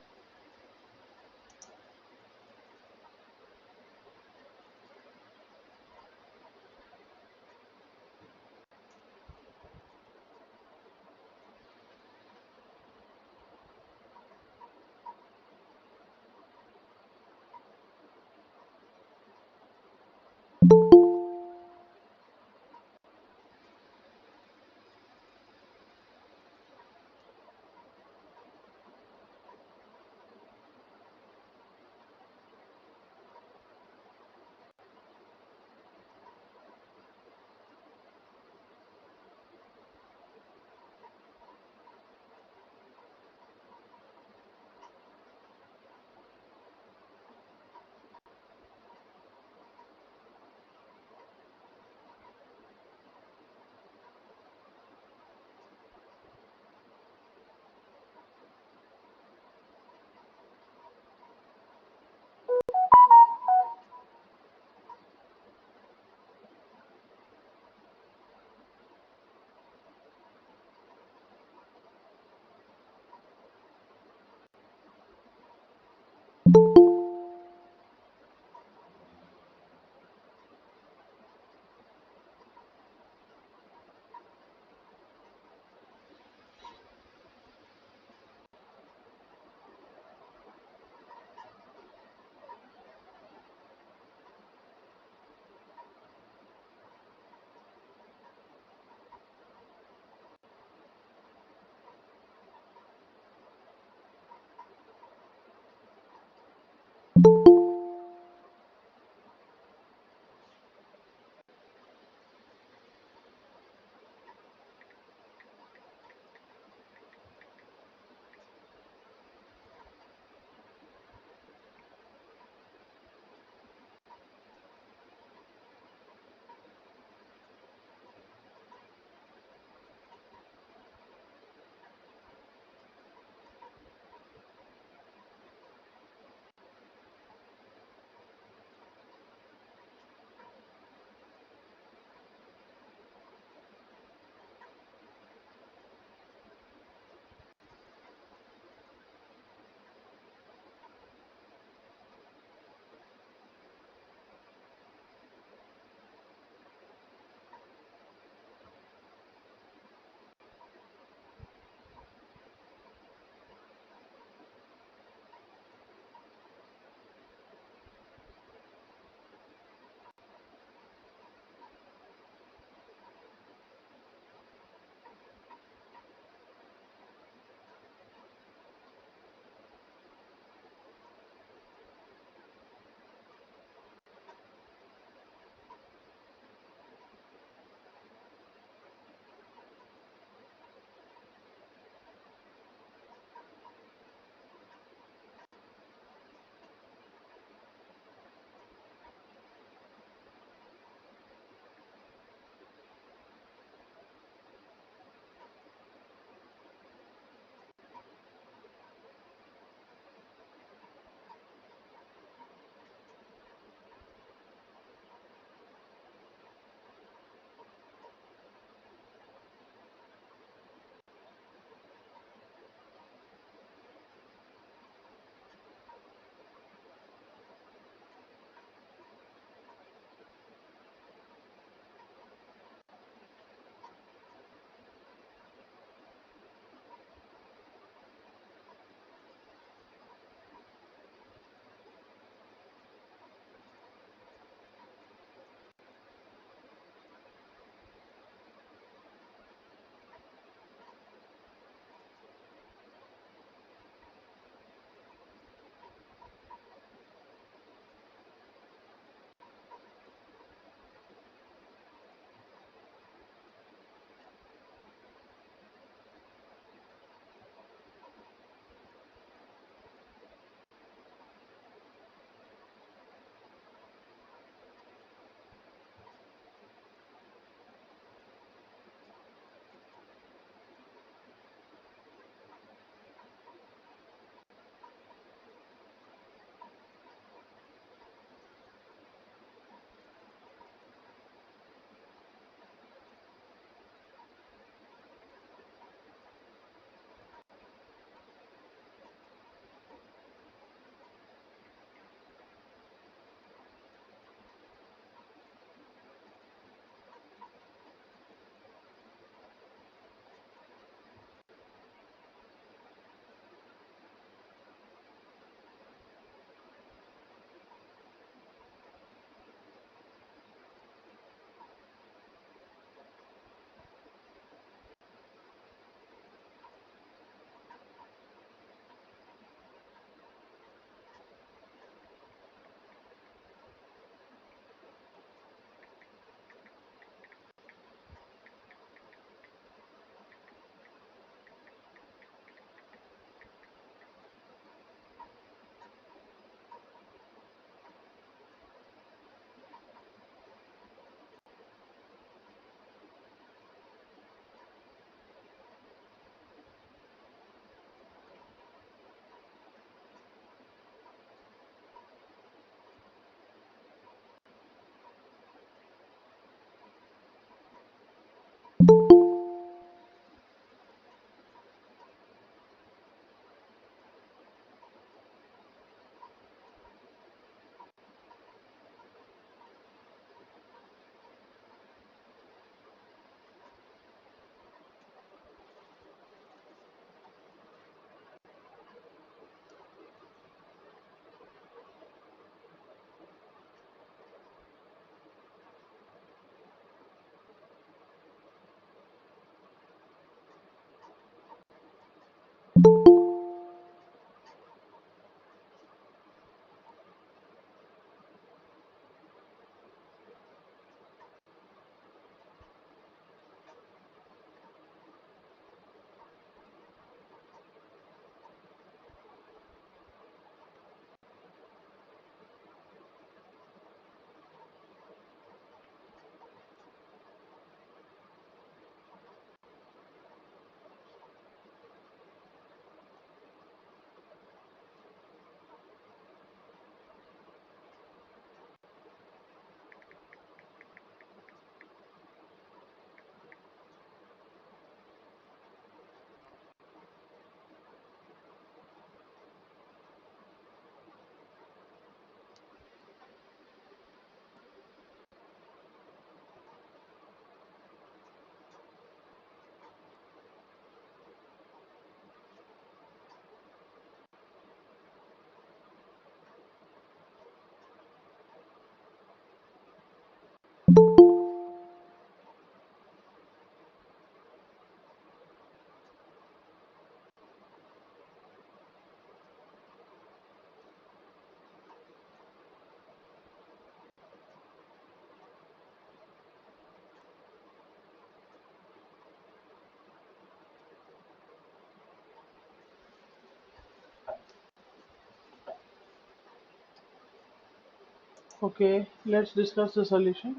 Okay, let's discuss the solution.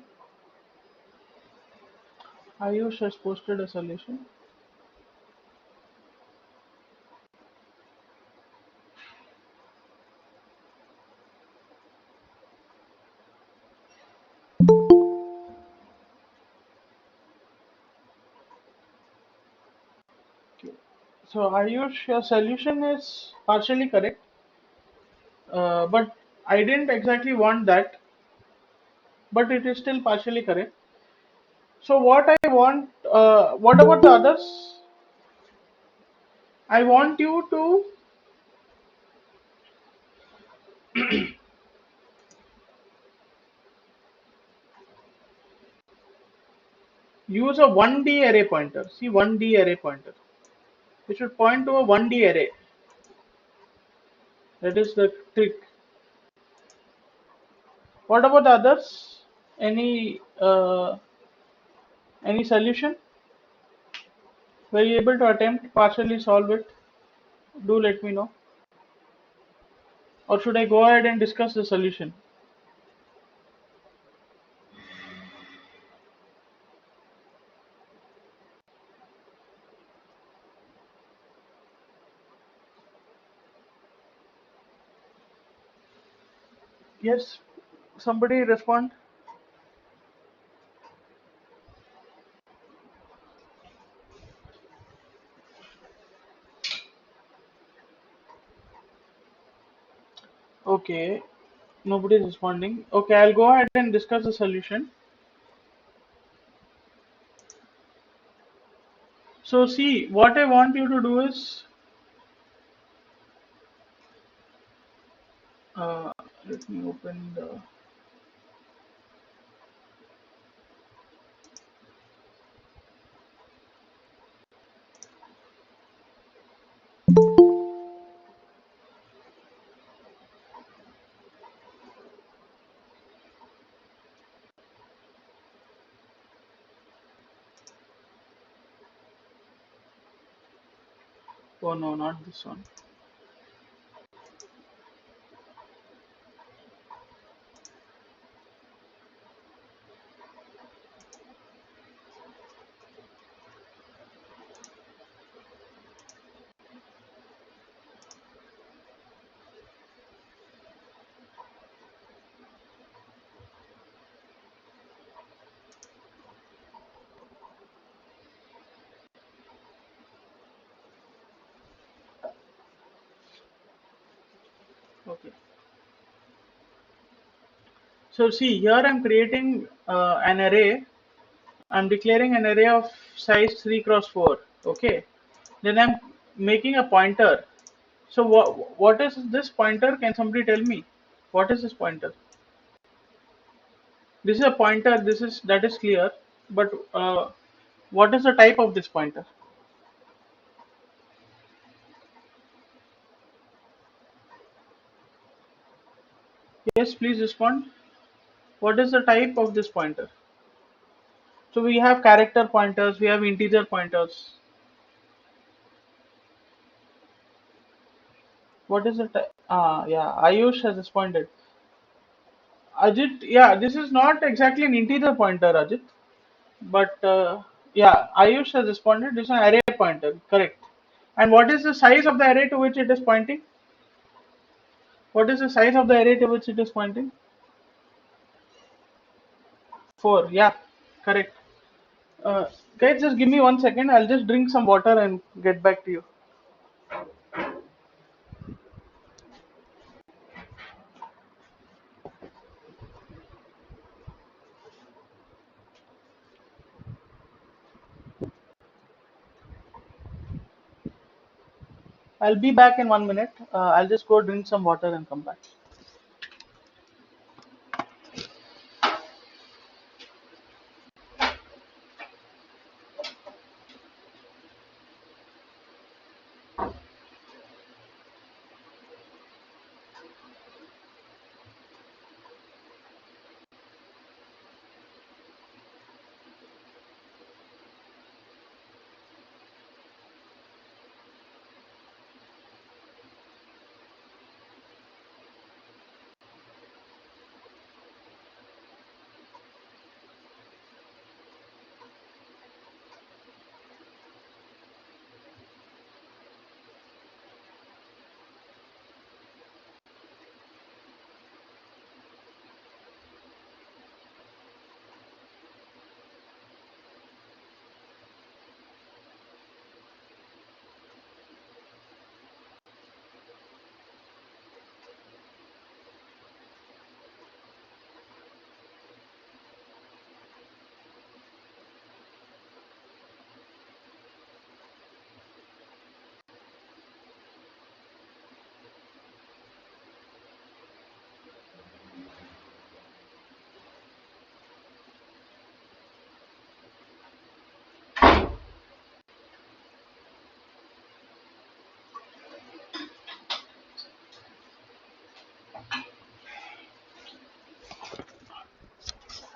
Ayush has posted a solution. Okay. So Ayush, your solution is partially correct, but I didn't exactly want that, but it is still partially correct. So what I want, what about the others? I want you to use a 1D array pointer. See, 1D array pointer. It should point to a 1D array. That is the trick. What about the others? Any solution? Were you able to attempt partially solve it? Do let me know. Or should I go ahead and discuss the solution? Yes. Somebody respond. Okay. Nobody is responding. Okay, I'll go ahead and discuss the solution. So see, what I want you to do is, uh, let me open the. Oh no, not this one. Okay. So see, here I'm creating an array. I'm declaring an array of size 3 cross 4. Okay. Then I'm making a pointer. So what is this pointer? Can somebody tell me? What is this pointer? This is a pointer. This is that is clear. But what is the type of this pointer? Yes, please respond. What is the type of this pointer? So we have character pointers. We have integer pointers. What is the type? Ah, yeah. Ayush has responded. Ajit, yeah, this is not exactly an integer pointer, Ajit. But yeah, Ayush has responded. This is an array pointer, correct. And what is the size of the array to which it is pointing? What is the size of the array to which it is pointing? 4. Yeah, correct. Uh, guys, just give me 1 second. I'll just drink some water and get back to you. I'll be back in 1 minute. I'll just go drink some water and come back.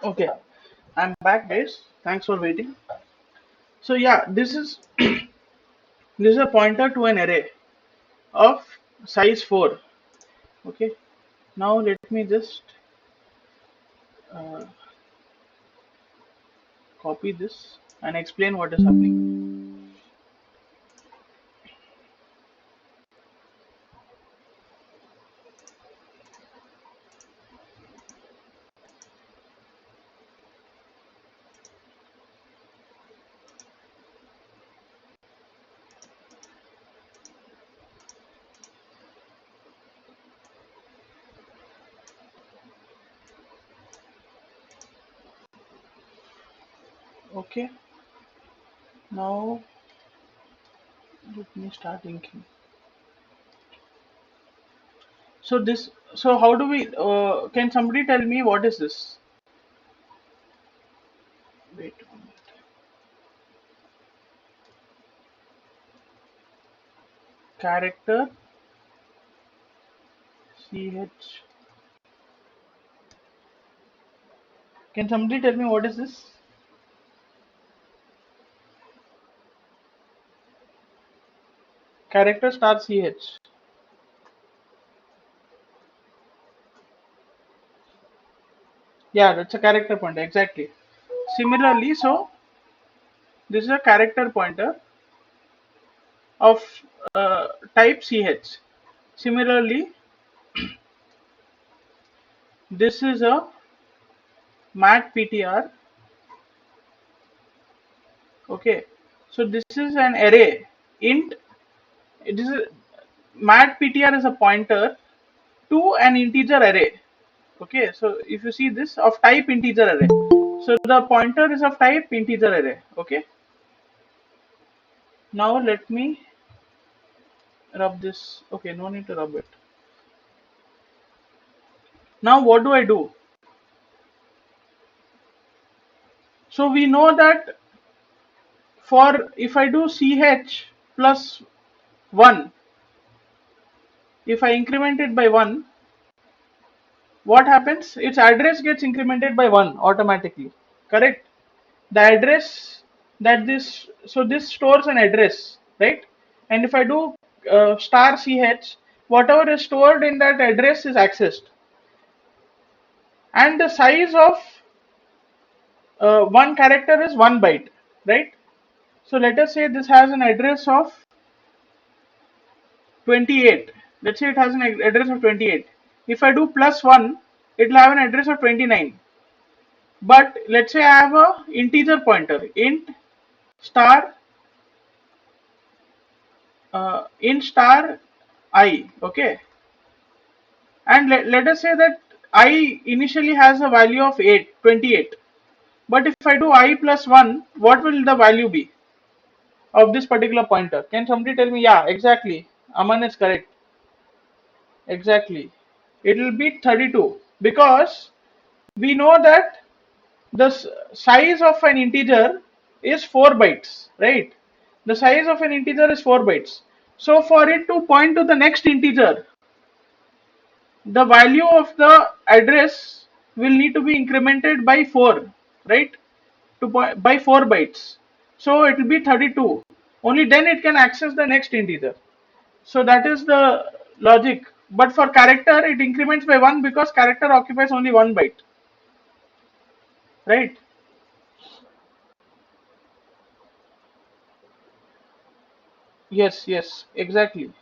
Okay, I'm back, guys. Thanks for waiting. So yeah, this is this is a pointer to an array of size 4. Okay, now let me just uh, copy this and explain what is happening. Okay, now let me start inking. So this, so how do we? Can somebody tell me what is this? Wait a minute. Character ch. Can somebody tell me what is this? Character star ch. Yeah, that's a character pointer exactly. Similarly, so this is a character pointer of type ch. Similarly, this is a mat ptr. Okay, so this is an array int. This is mat ptr is a pointer to an integer array. Okay, so if you see this of type integer array, so the pointer is of type integer array. Okay, now let me rub this. Okay, no need to rub it. Now what do I do? So we know that for if I do ch plus 1, if I increment it by 1, what happens? Its address gets incremented by 1 automatically. Correct? The address that this, so this stores an address, right? And if I do star ch, whatever is stored in that address is accessed. And the size of one character is 1 byte, right? So let us say this has an address of 28. Let's say it has an address of 28. If I do plus 1, it will have an address of 29. But let's say I have a integer pointer, star int star I, okay? And let us say that I initially has a value of 28. But if I do I plus 1, what will the value be of this particular pointer? Can somebody tell me? Yeah, exactly. Aman is correct. Exactly. It will be 32 because we know that the size of an integer is 4 bytes, right? The size of an integer is 4 bytes. So for it to point to the next integer, the value of the address will need to be incremented by 4, right? By 4 bytes. So it will be 32. Only then it can access the next integer. So that is the logic. But for character, it increments by 1 because character occupies only 1 byte, right? Yes, yes, exactly.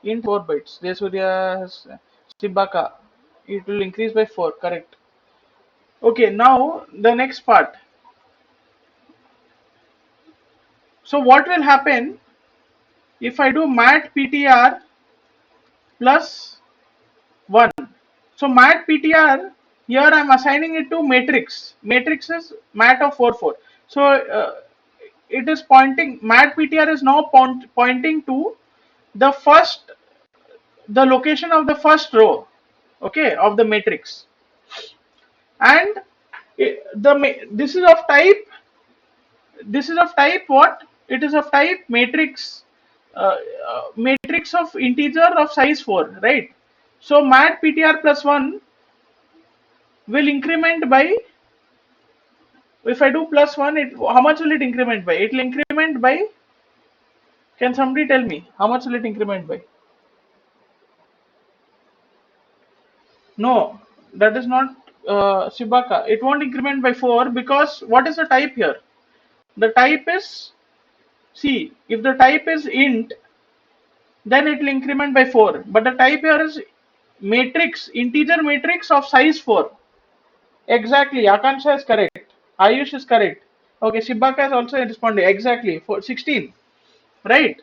In 4 bytes. Desurya has Sibaka. It will increase by 4, correct. Okay, now the next part. So what will happen if I do mat ptr plus 1? So mat ptr, here I am assigning it to matrix. Matrix is mat of 4 4. So it is pointing, mat ptr is now pointing to the first, the location of the first row, okay, of the matrix. And this is of type, this is of type what? It is of type matrix, matrix of integer of size 4, right? So mat ptr plus 1 will increment by if I do plus 1, how much will it increment by? It will increment by, can somebody tell me, how much will it increment by? No, that is not Shibaka. It won't increment by 4 because what is the type here? The type is, see, if the type is int, then it will increment by 4. But the type here is matrix, integer matrix of size 4. Exactly, Akansha is correct. Ayush is correct. Okay, Shibaka has also responded. Exactly, for 16. Right?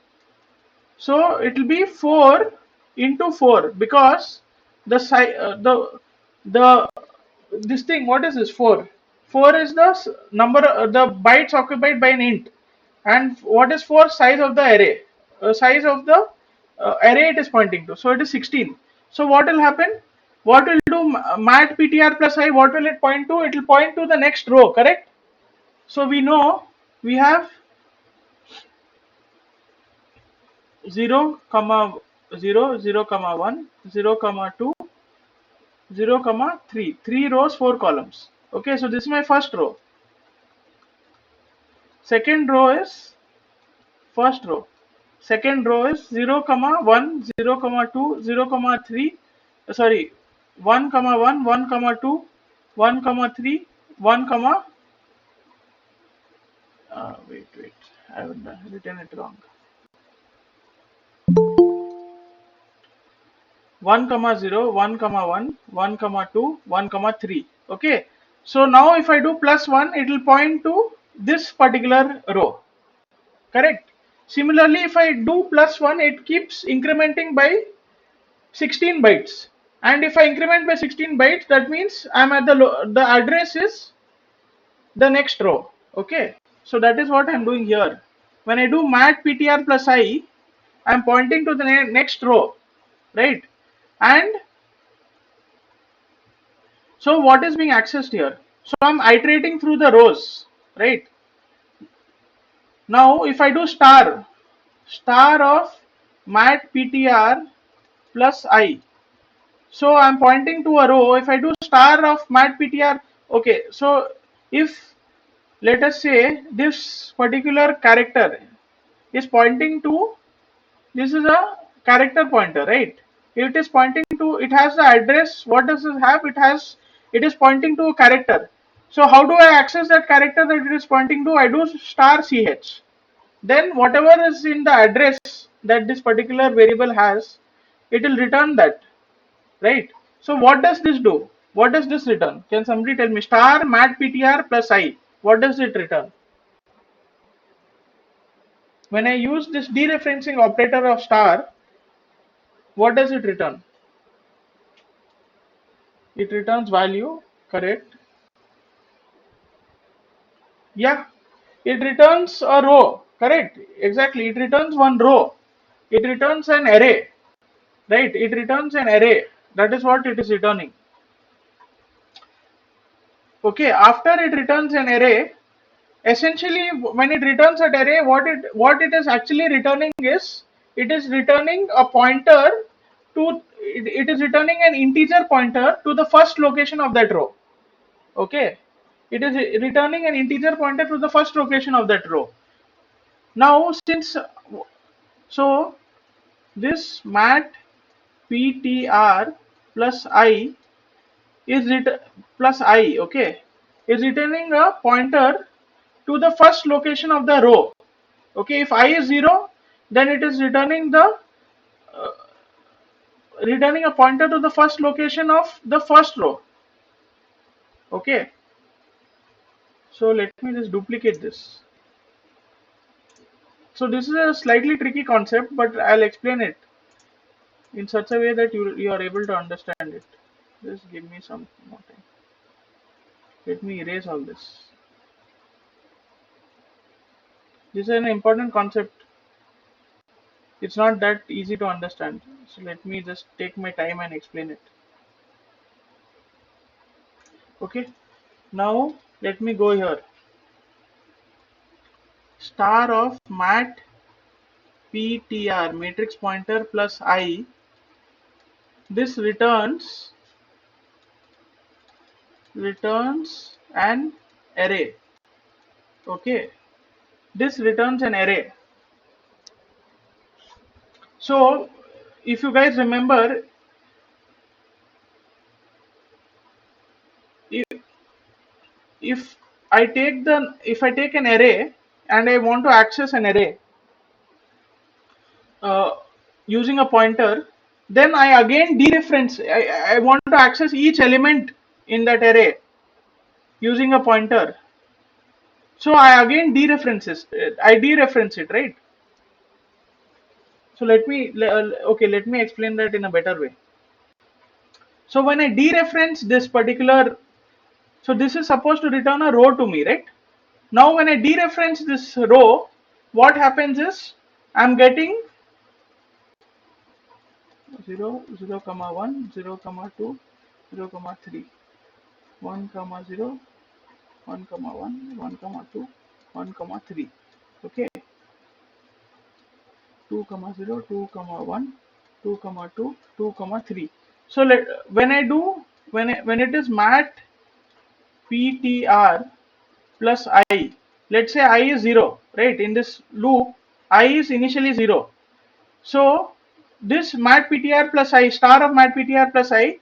So it will be 4 into 4 because the the this thing, what is this 4? 4 is the number, the bytes occupied by an int, and what is 4? Size of the array, size of the array it is pointing to. So it is 16. So what will happen? What will do mat ptr plus I? What will it point to? It will point to the next row, correct? So we know we have 0 comma 0 0 comma 1 0 comma 2 0 comma 3, 3 rows 4 columns. Okay, so this is my first row. Second row is first row. Second row is 0 comma 1 0 comma 2 0 comma 3, sorry, 1 comma 1 1 comma 2 1 comma 3 1 comma wait, I have written it wrong. 1 comma 0 1 comma 1 1 comma 2 1 comma 3. Okay, so now if I do plus 1, it will point to this particular row, correct? Similarly, if I do plus 1, it keeps incrementing by 16 bytes, and if I increment by 16 bytes, that means I'm at the address is the next row. Okay, so that is what I'm doing here. When I do mat ptr plus I, I'm pointing to the next row, right? And so what is being accessed here? So I'm iterating through the rows, right? Now if I do star of mat ptr plus I, so I'm pointing to a row. If I do star of mat ptr, okay, so if let us say this particular character is pointing to, this is a character pointer, right? It is pointing to, it has the address. What does it have? It is pointing to a character. So how do I access that character that it is pointing to? I do star ch. Then whatever is in the address that this particular variable has, it will return that, right? So what does this do? What does this return? Can somebody tell me? Star mat ptr plus I. What does it return? When I use this dereferencing operator of star, what does it return? It returns value, correct? Yeah, it returns a row, correct? Exactly, it returns one row. It returns an array, right? It returns an array. That is what it is returning. Okay, after it returns an array, essentially when it returns an array, what it is actually returning is, it is returning a pointer to, it is returning an integer pointer to the first location of that row. Okay, it is returning an integer pointer to the first location of that row. Now since, so this mat ptr plus I is plus I, okay, is returning a pointer to the first location of the row. Okay, if I is 0, then it is returning a pointer to the first location of the first row. Okay, so let me just duplicate this. So this is a slightly tricky concept, but I'll explain it in such a way that you are able to understand it. Just give me some more time. Let me erase all this. This is an important concept. It's not that easy to understand. So let me just take my time and explain it. Okay. Now let me go here. Star of mat ptr matrix pointer plus I. This returns an array. Okay, this returns an array. So if you guys remember, if, if if I take an array and I want to access an array uh, using a pointer, then I again dereference. I want to access each element in that array using a pointer. So I again dereferences. I dereference it, right? So let me explain that in a better way. So when I dereference this particular, so this is supposed to return a row to me, right? Now when I dereference this row, what happens is I'm getting 0, 0, comma 1, 0, comma 2, 0, comma 3, 1, comma 0, 1, comma 1, 1, comma 2, 1, comma 3. Okay, 2, comma 0, 2, comma 1, 2, comma 2, 2, comma 3. So when I do, when it is mat ptr plus I, let's say I is 0, right? In this loop, I is initially 0. So this mat ptr plus I, star of mat ptr plus I,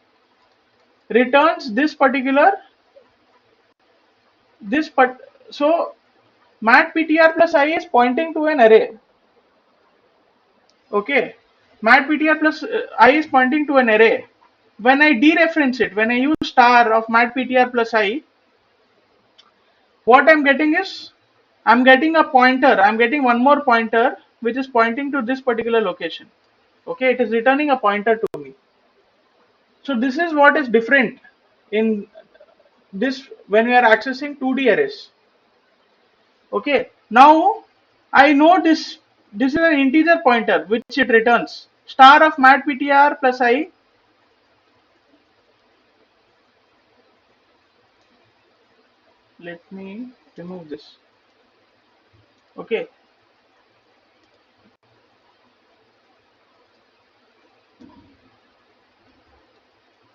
returns this particular, this part. So mat ptr plus I is pointing to an array. Okay, mat ptr plus I is pointing to an array. When I dereference it, when I use star of mat ptr plus I, what I'm getting is, I'm getting a pointer, I'm getting one more pointer which is pointing to this particular location. Okay, it is returning a pointer to me. So this is what is different in this when we are accessing 2D arrays. Okay, now I know this is an integer pointer which it returns. Star of mat ptr plus I, let me remove this. Okay,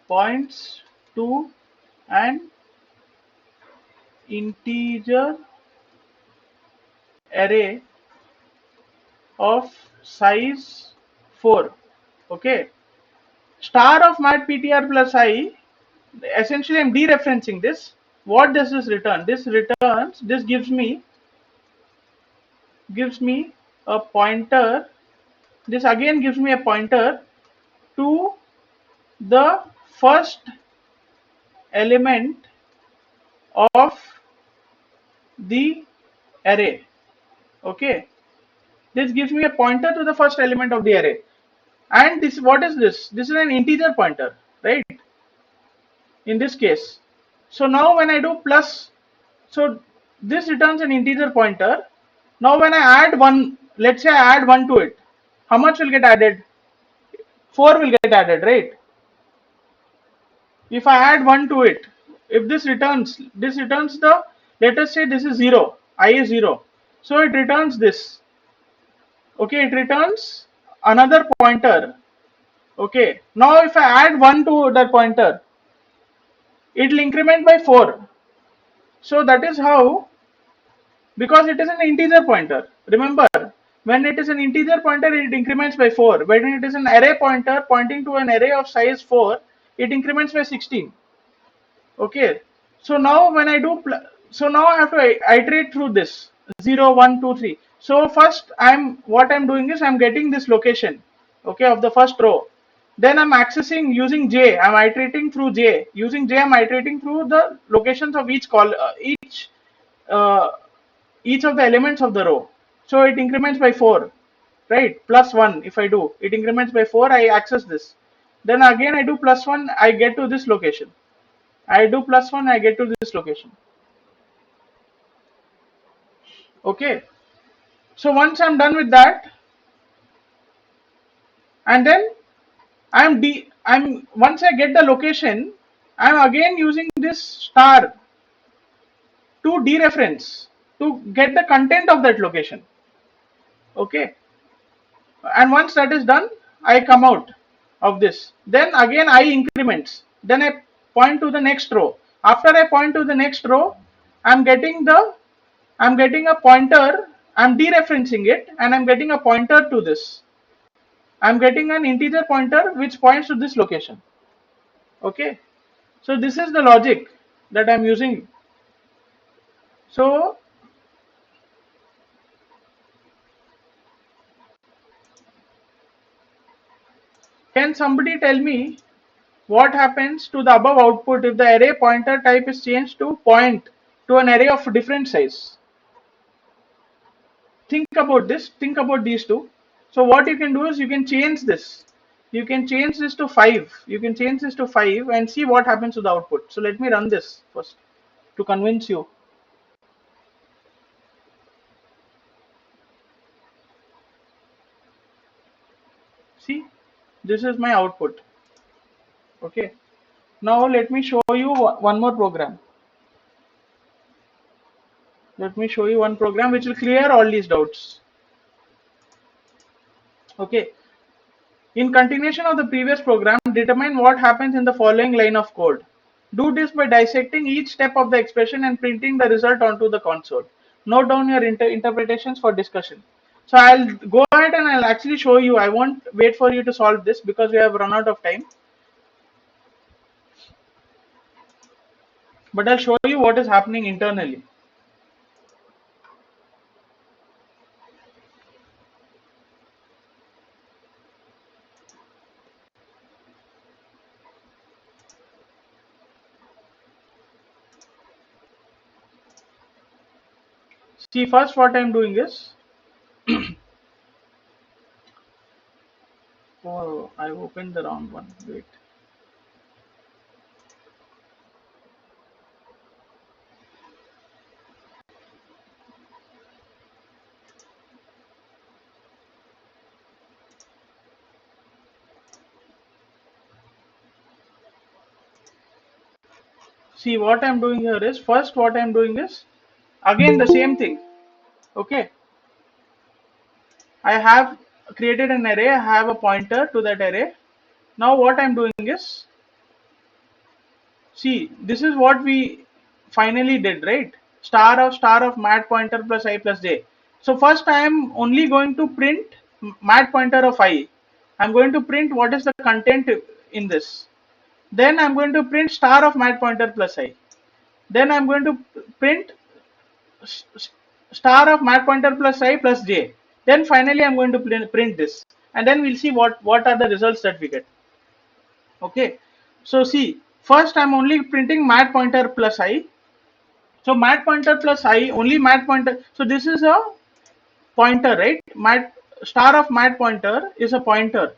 points to an integer array of size 4. Okay, star of mat ptr plus I, essentially I'm dereferencing this. What does this return? This returns, this gives me a pointer. This again gives me a pointer to the first element of the array. Okay, this gives me a pointer to the first element of the array. And this, what is this? This is an integer pointer, right? In this case. So now when I do plus, so this returns an integer pointer. Now when I add 1, let's say I add 1 to it, how much will get added? 4 will get added, right? If I add 1 to it, if this returns the, let us say this is 0, I is 0. So it returns this. Okay, it returns another pointer. Okay, now if I add 1 to that pointer, it will increment by 4. So that is how, because it is an integer pointer. Remember, when it is an integer pointer, it increments by 4. When it is an array pointer pointing to an array of size 4, it increments by 16. Okay, so now when I do, so now I have to iterate through this 0, 1, 2, 3. So first what I'm doing is I'm getting this location, okay, of the first row. Then I'm accessing using J. I'm iterating through J. Using J, I'm iterating through the locations of uh, each of the elements of the row. So it increments by 4, right? Plus 1, if I do, it increments by 4, I access this. Then again I do plus 1, I get to this location. I do plus 1, I get to this location. Okay. So once I'm done with that, and then I'm once I get the location, I'm again using this star to dereference to get the content of that location. Okay. And once that is done, I come out of this. Then again I increments. Then I point to the next row. After I point to the next row, I'm getting the I'm getting a pointer, I'm dereferencing it, and I'm getting a pointer to this. I'm getting an integer pointer which points to this location. Okay, so this is the logic that I'm using. So can somebody tell me what happens to the above output if the array pointer type is changed to point to an array of different size? Think about this, think about these two. So what you can do is you can change this. You can change this to 5. You can change this to 5 and see what happens to the output. So let me run this first to convince you. See, this is my output. Okay. Now let me show you one more program. Let me show you one program which will clear all these doubts. Okay. In continuation of the previous program, determine what happens in the following line of code. Do this by dissecting each step of the expression and printing the result onto the console. Note down your interpretations for discussion. So I'll go ahead and I'll actually show you. I won't wait for you to solve this because we have run out of time. But I'll show you what is happening internally. See, first what I'm doing is, oh, I opened the wrong one. Wait. See, what I'm doing here is, first what I'm doing is, again the same thing. Okay. I have created an array, I have a pointer to that array. Now what I'm doing is, see, this is what we finally did, right? Star of mat pointer plus I plus j. So first I am only going to print mat pointer of I. I'm going to print what is the content in this. Then I'm going to print star of mat pointer plus I. Then I'm going to print star of mat pointer plus I plus j. Then finally I'm going to print this, and then we'll see what are the results that we get. Okay, so see, first I'm only printing mat pointer plus I. So mat pointer plus I, only mat pointer. So this is a pointer, right? Mat star of mat pointer is a pointer.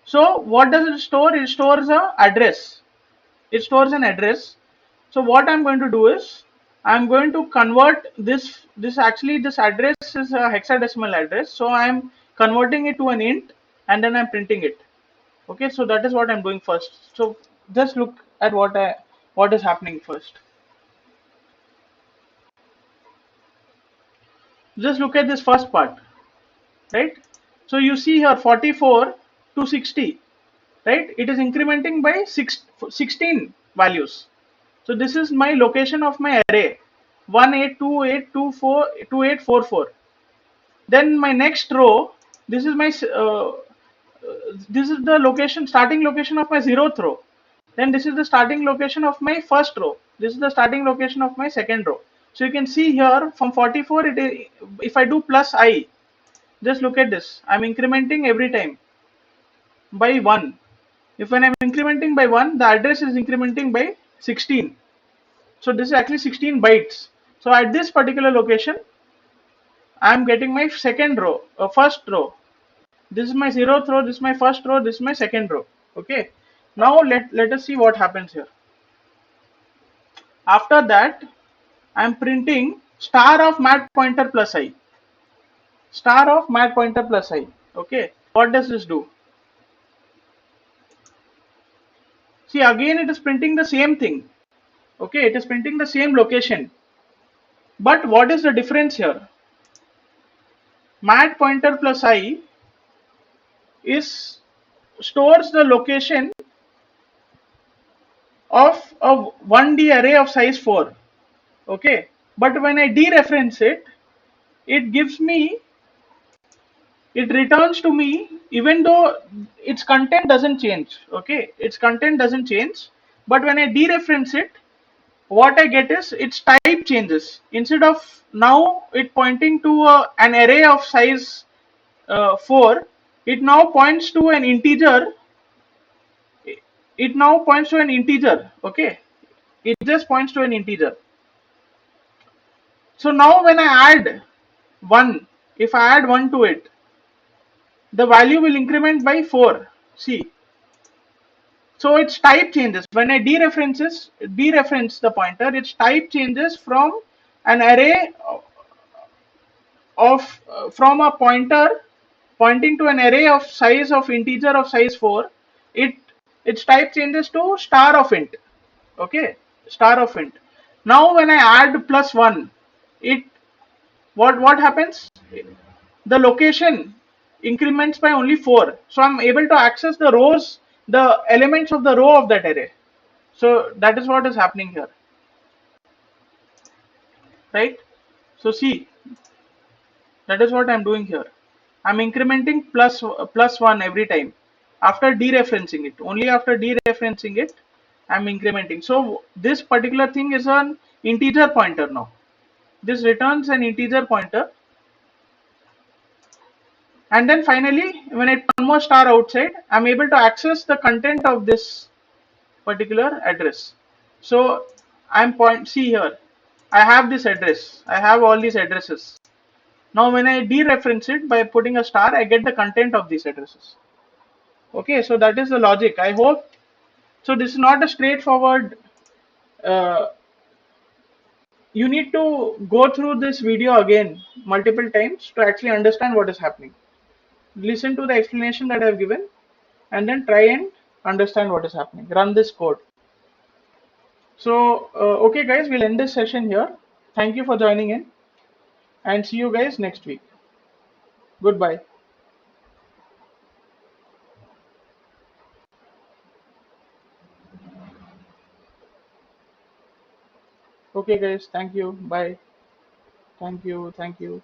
So what does it store? It stores a address. It stores an address. So what I'm going to do is I'm going to convert this actually this address is a hexadecimal address. So I'm converting it to an int and then I'm printing it. Okay, so that is what I'm doing first. So just look at what is happening first. Just look at this first part, right? So you see here 44 to 60, right? It is incrementing by 16 values. So this is my location of my array 1828242844. Then my next row, this is my this is the location starting location of my zeroth row. Then this is the starting location of my first row. This is the starting location of my second row. So you can see here from 44, it is, if I do plus I, just look at this. I'm incrementing every time by 1. If when I'm incrementing by 1, the address is incrementing by 16. So this is actually 16 bytes. So at this particular location, I'm getting my second row, first row. This is my zeroth row, this is my first row, this is my second row. Okay. Now let us see what happens here. After that, I'm printing star of mat pointer plus I. Star of mat pointer plus I. Okay. What does this do? See, again it is printing the same thing. Okay, it is printing the same location. But what is the difference here? Mat pointer plus I is stores the location of a 1D array of size 4. Okay. But when I dereference it, it gives me, it returns to me even though its content doesn't change. Okay, its content doesn't change, but when I dereference it, what I get is its type changes. Instead of now it pointing to an array of size 4, it now points to an integer. It now points to an integer. Okay, it just points to an integer. So now when I add 1, if I add 1 to it, the value will increment by 4. See, so its type changes. When I dereference the pointer, its type changes from an array of from a pointer pointing to an array of size of integer of size 4. It its type changes to star of int. Okay, star of int. Now when I add plus 1, it what happens? The location increments by only 4. So I'm able to access the rows, the elements of the row of that array. So that is what is happening here, right? So see, that is what I'm doing here. I'm incrementing plus 1 every time after dereferencing it. Only after dereferencing it, I'm incrementing. So this particular thing is an integer pointer now. This returns an integer pointer, and then finally when I put one more star outside, I'm able to access the content of this particular address. So I'm point, see here, I have this address, I have all these addresses. Now when I dereference it by putting a star, I get the content of these addresses. Okay, so that is the logic. I hope so. This is not a straightforward. Uh, you need to go through this video again multiple times to actually understand what is happening. Listen to the explanation that I have given, and then try and understand what is happening. Run this code. So, okay, guys, we'll end this session here. Thank you for joining in, and see you guys next week. Goodbye. Okay, guys, thank you. Bye. Thank you. Thank you.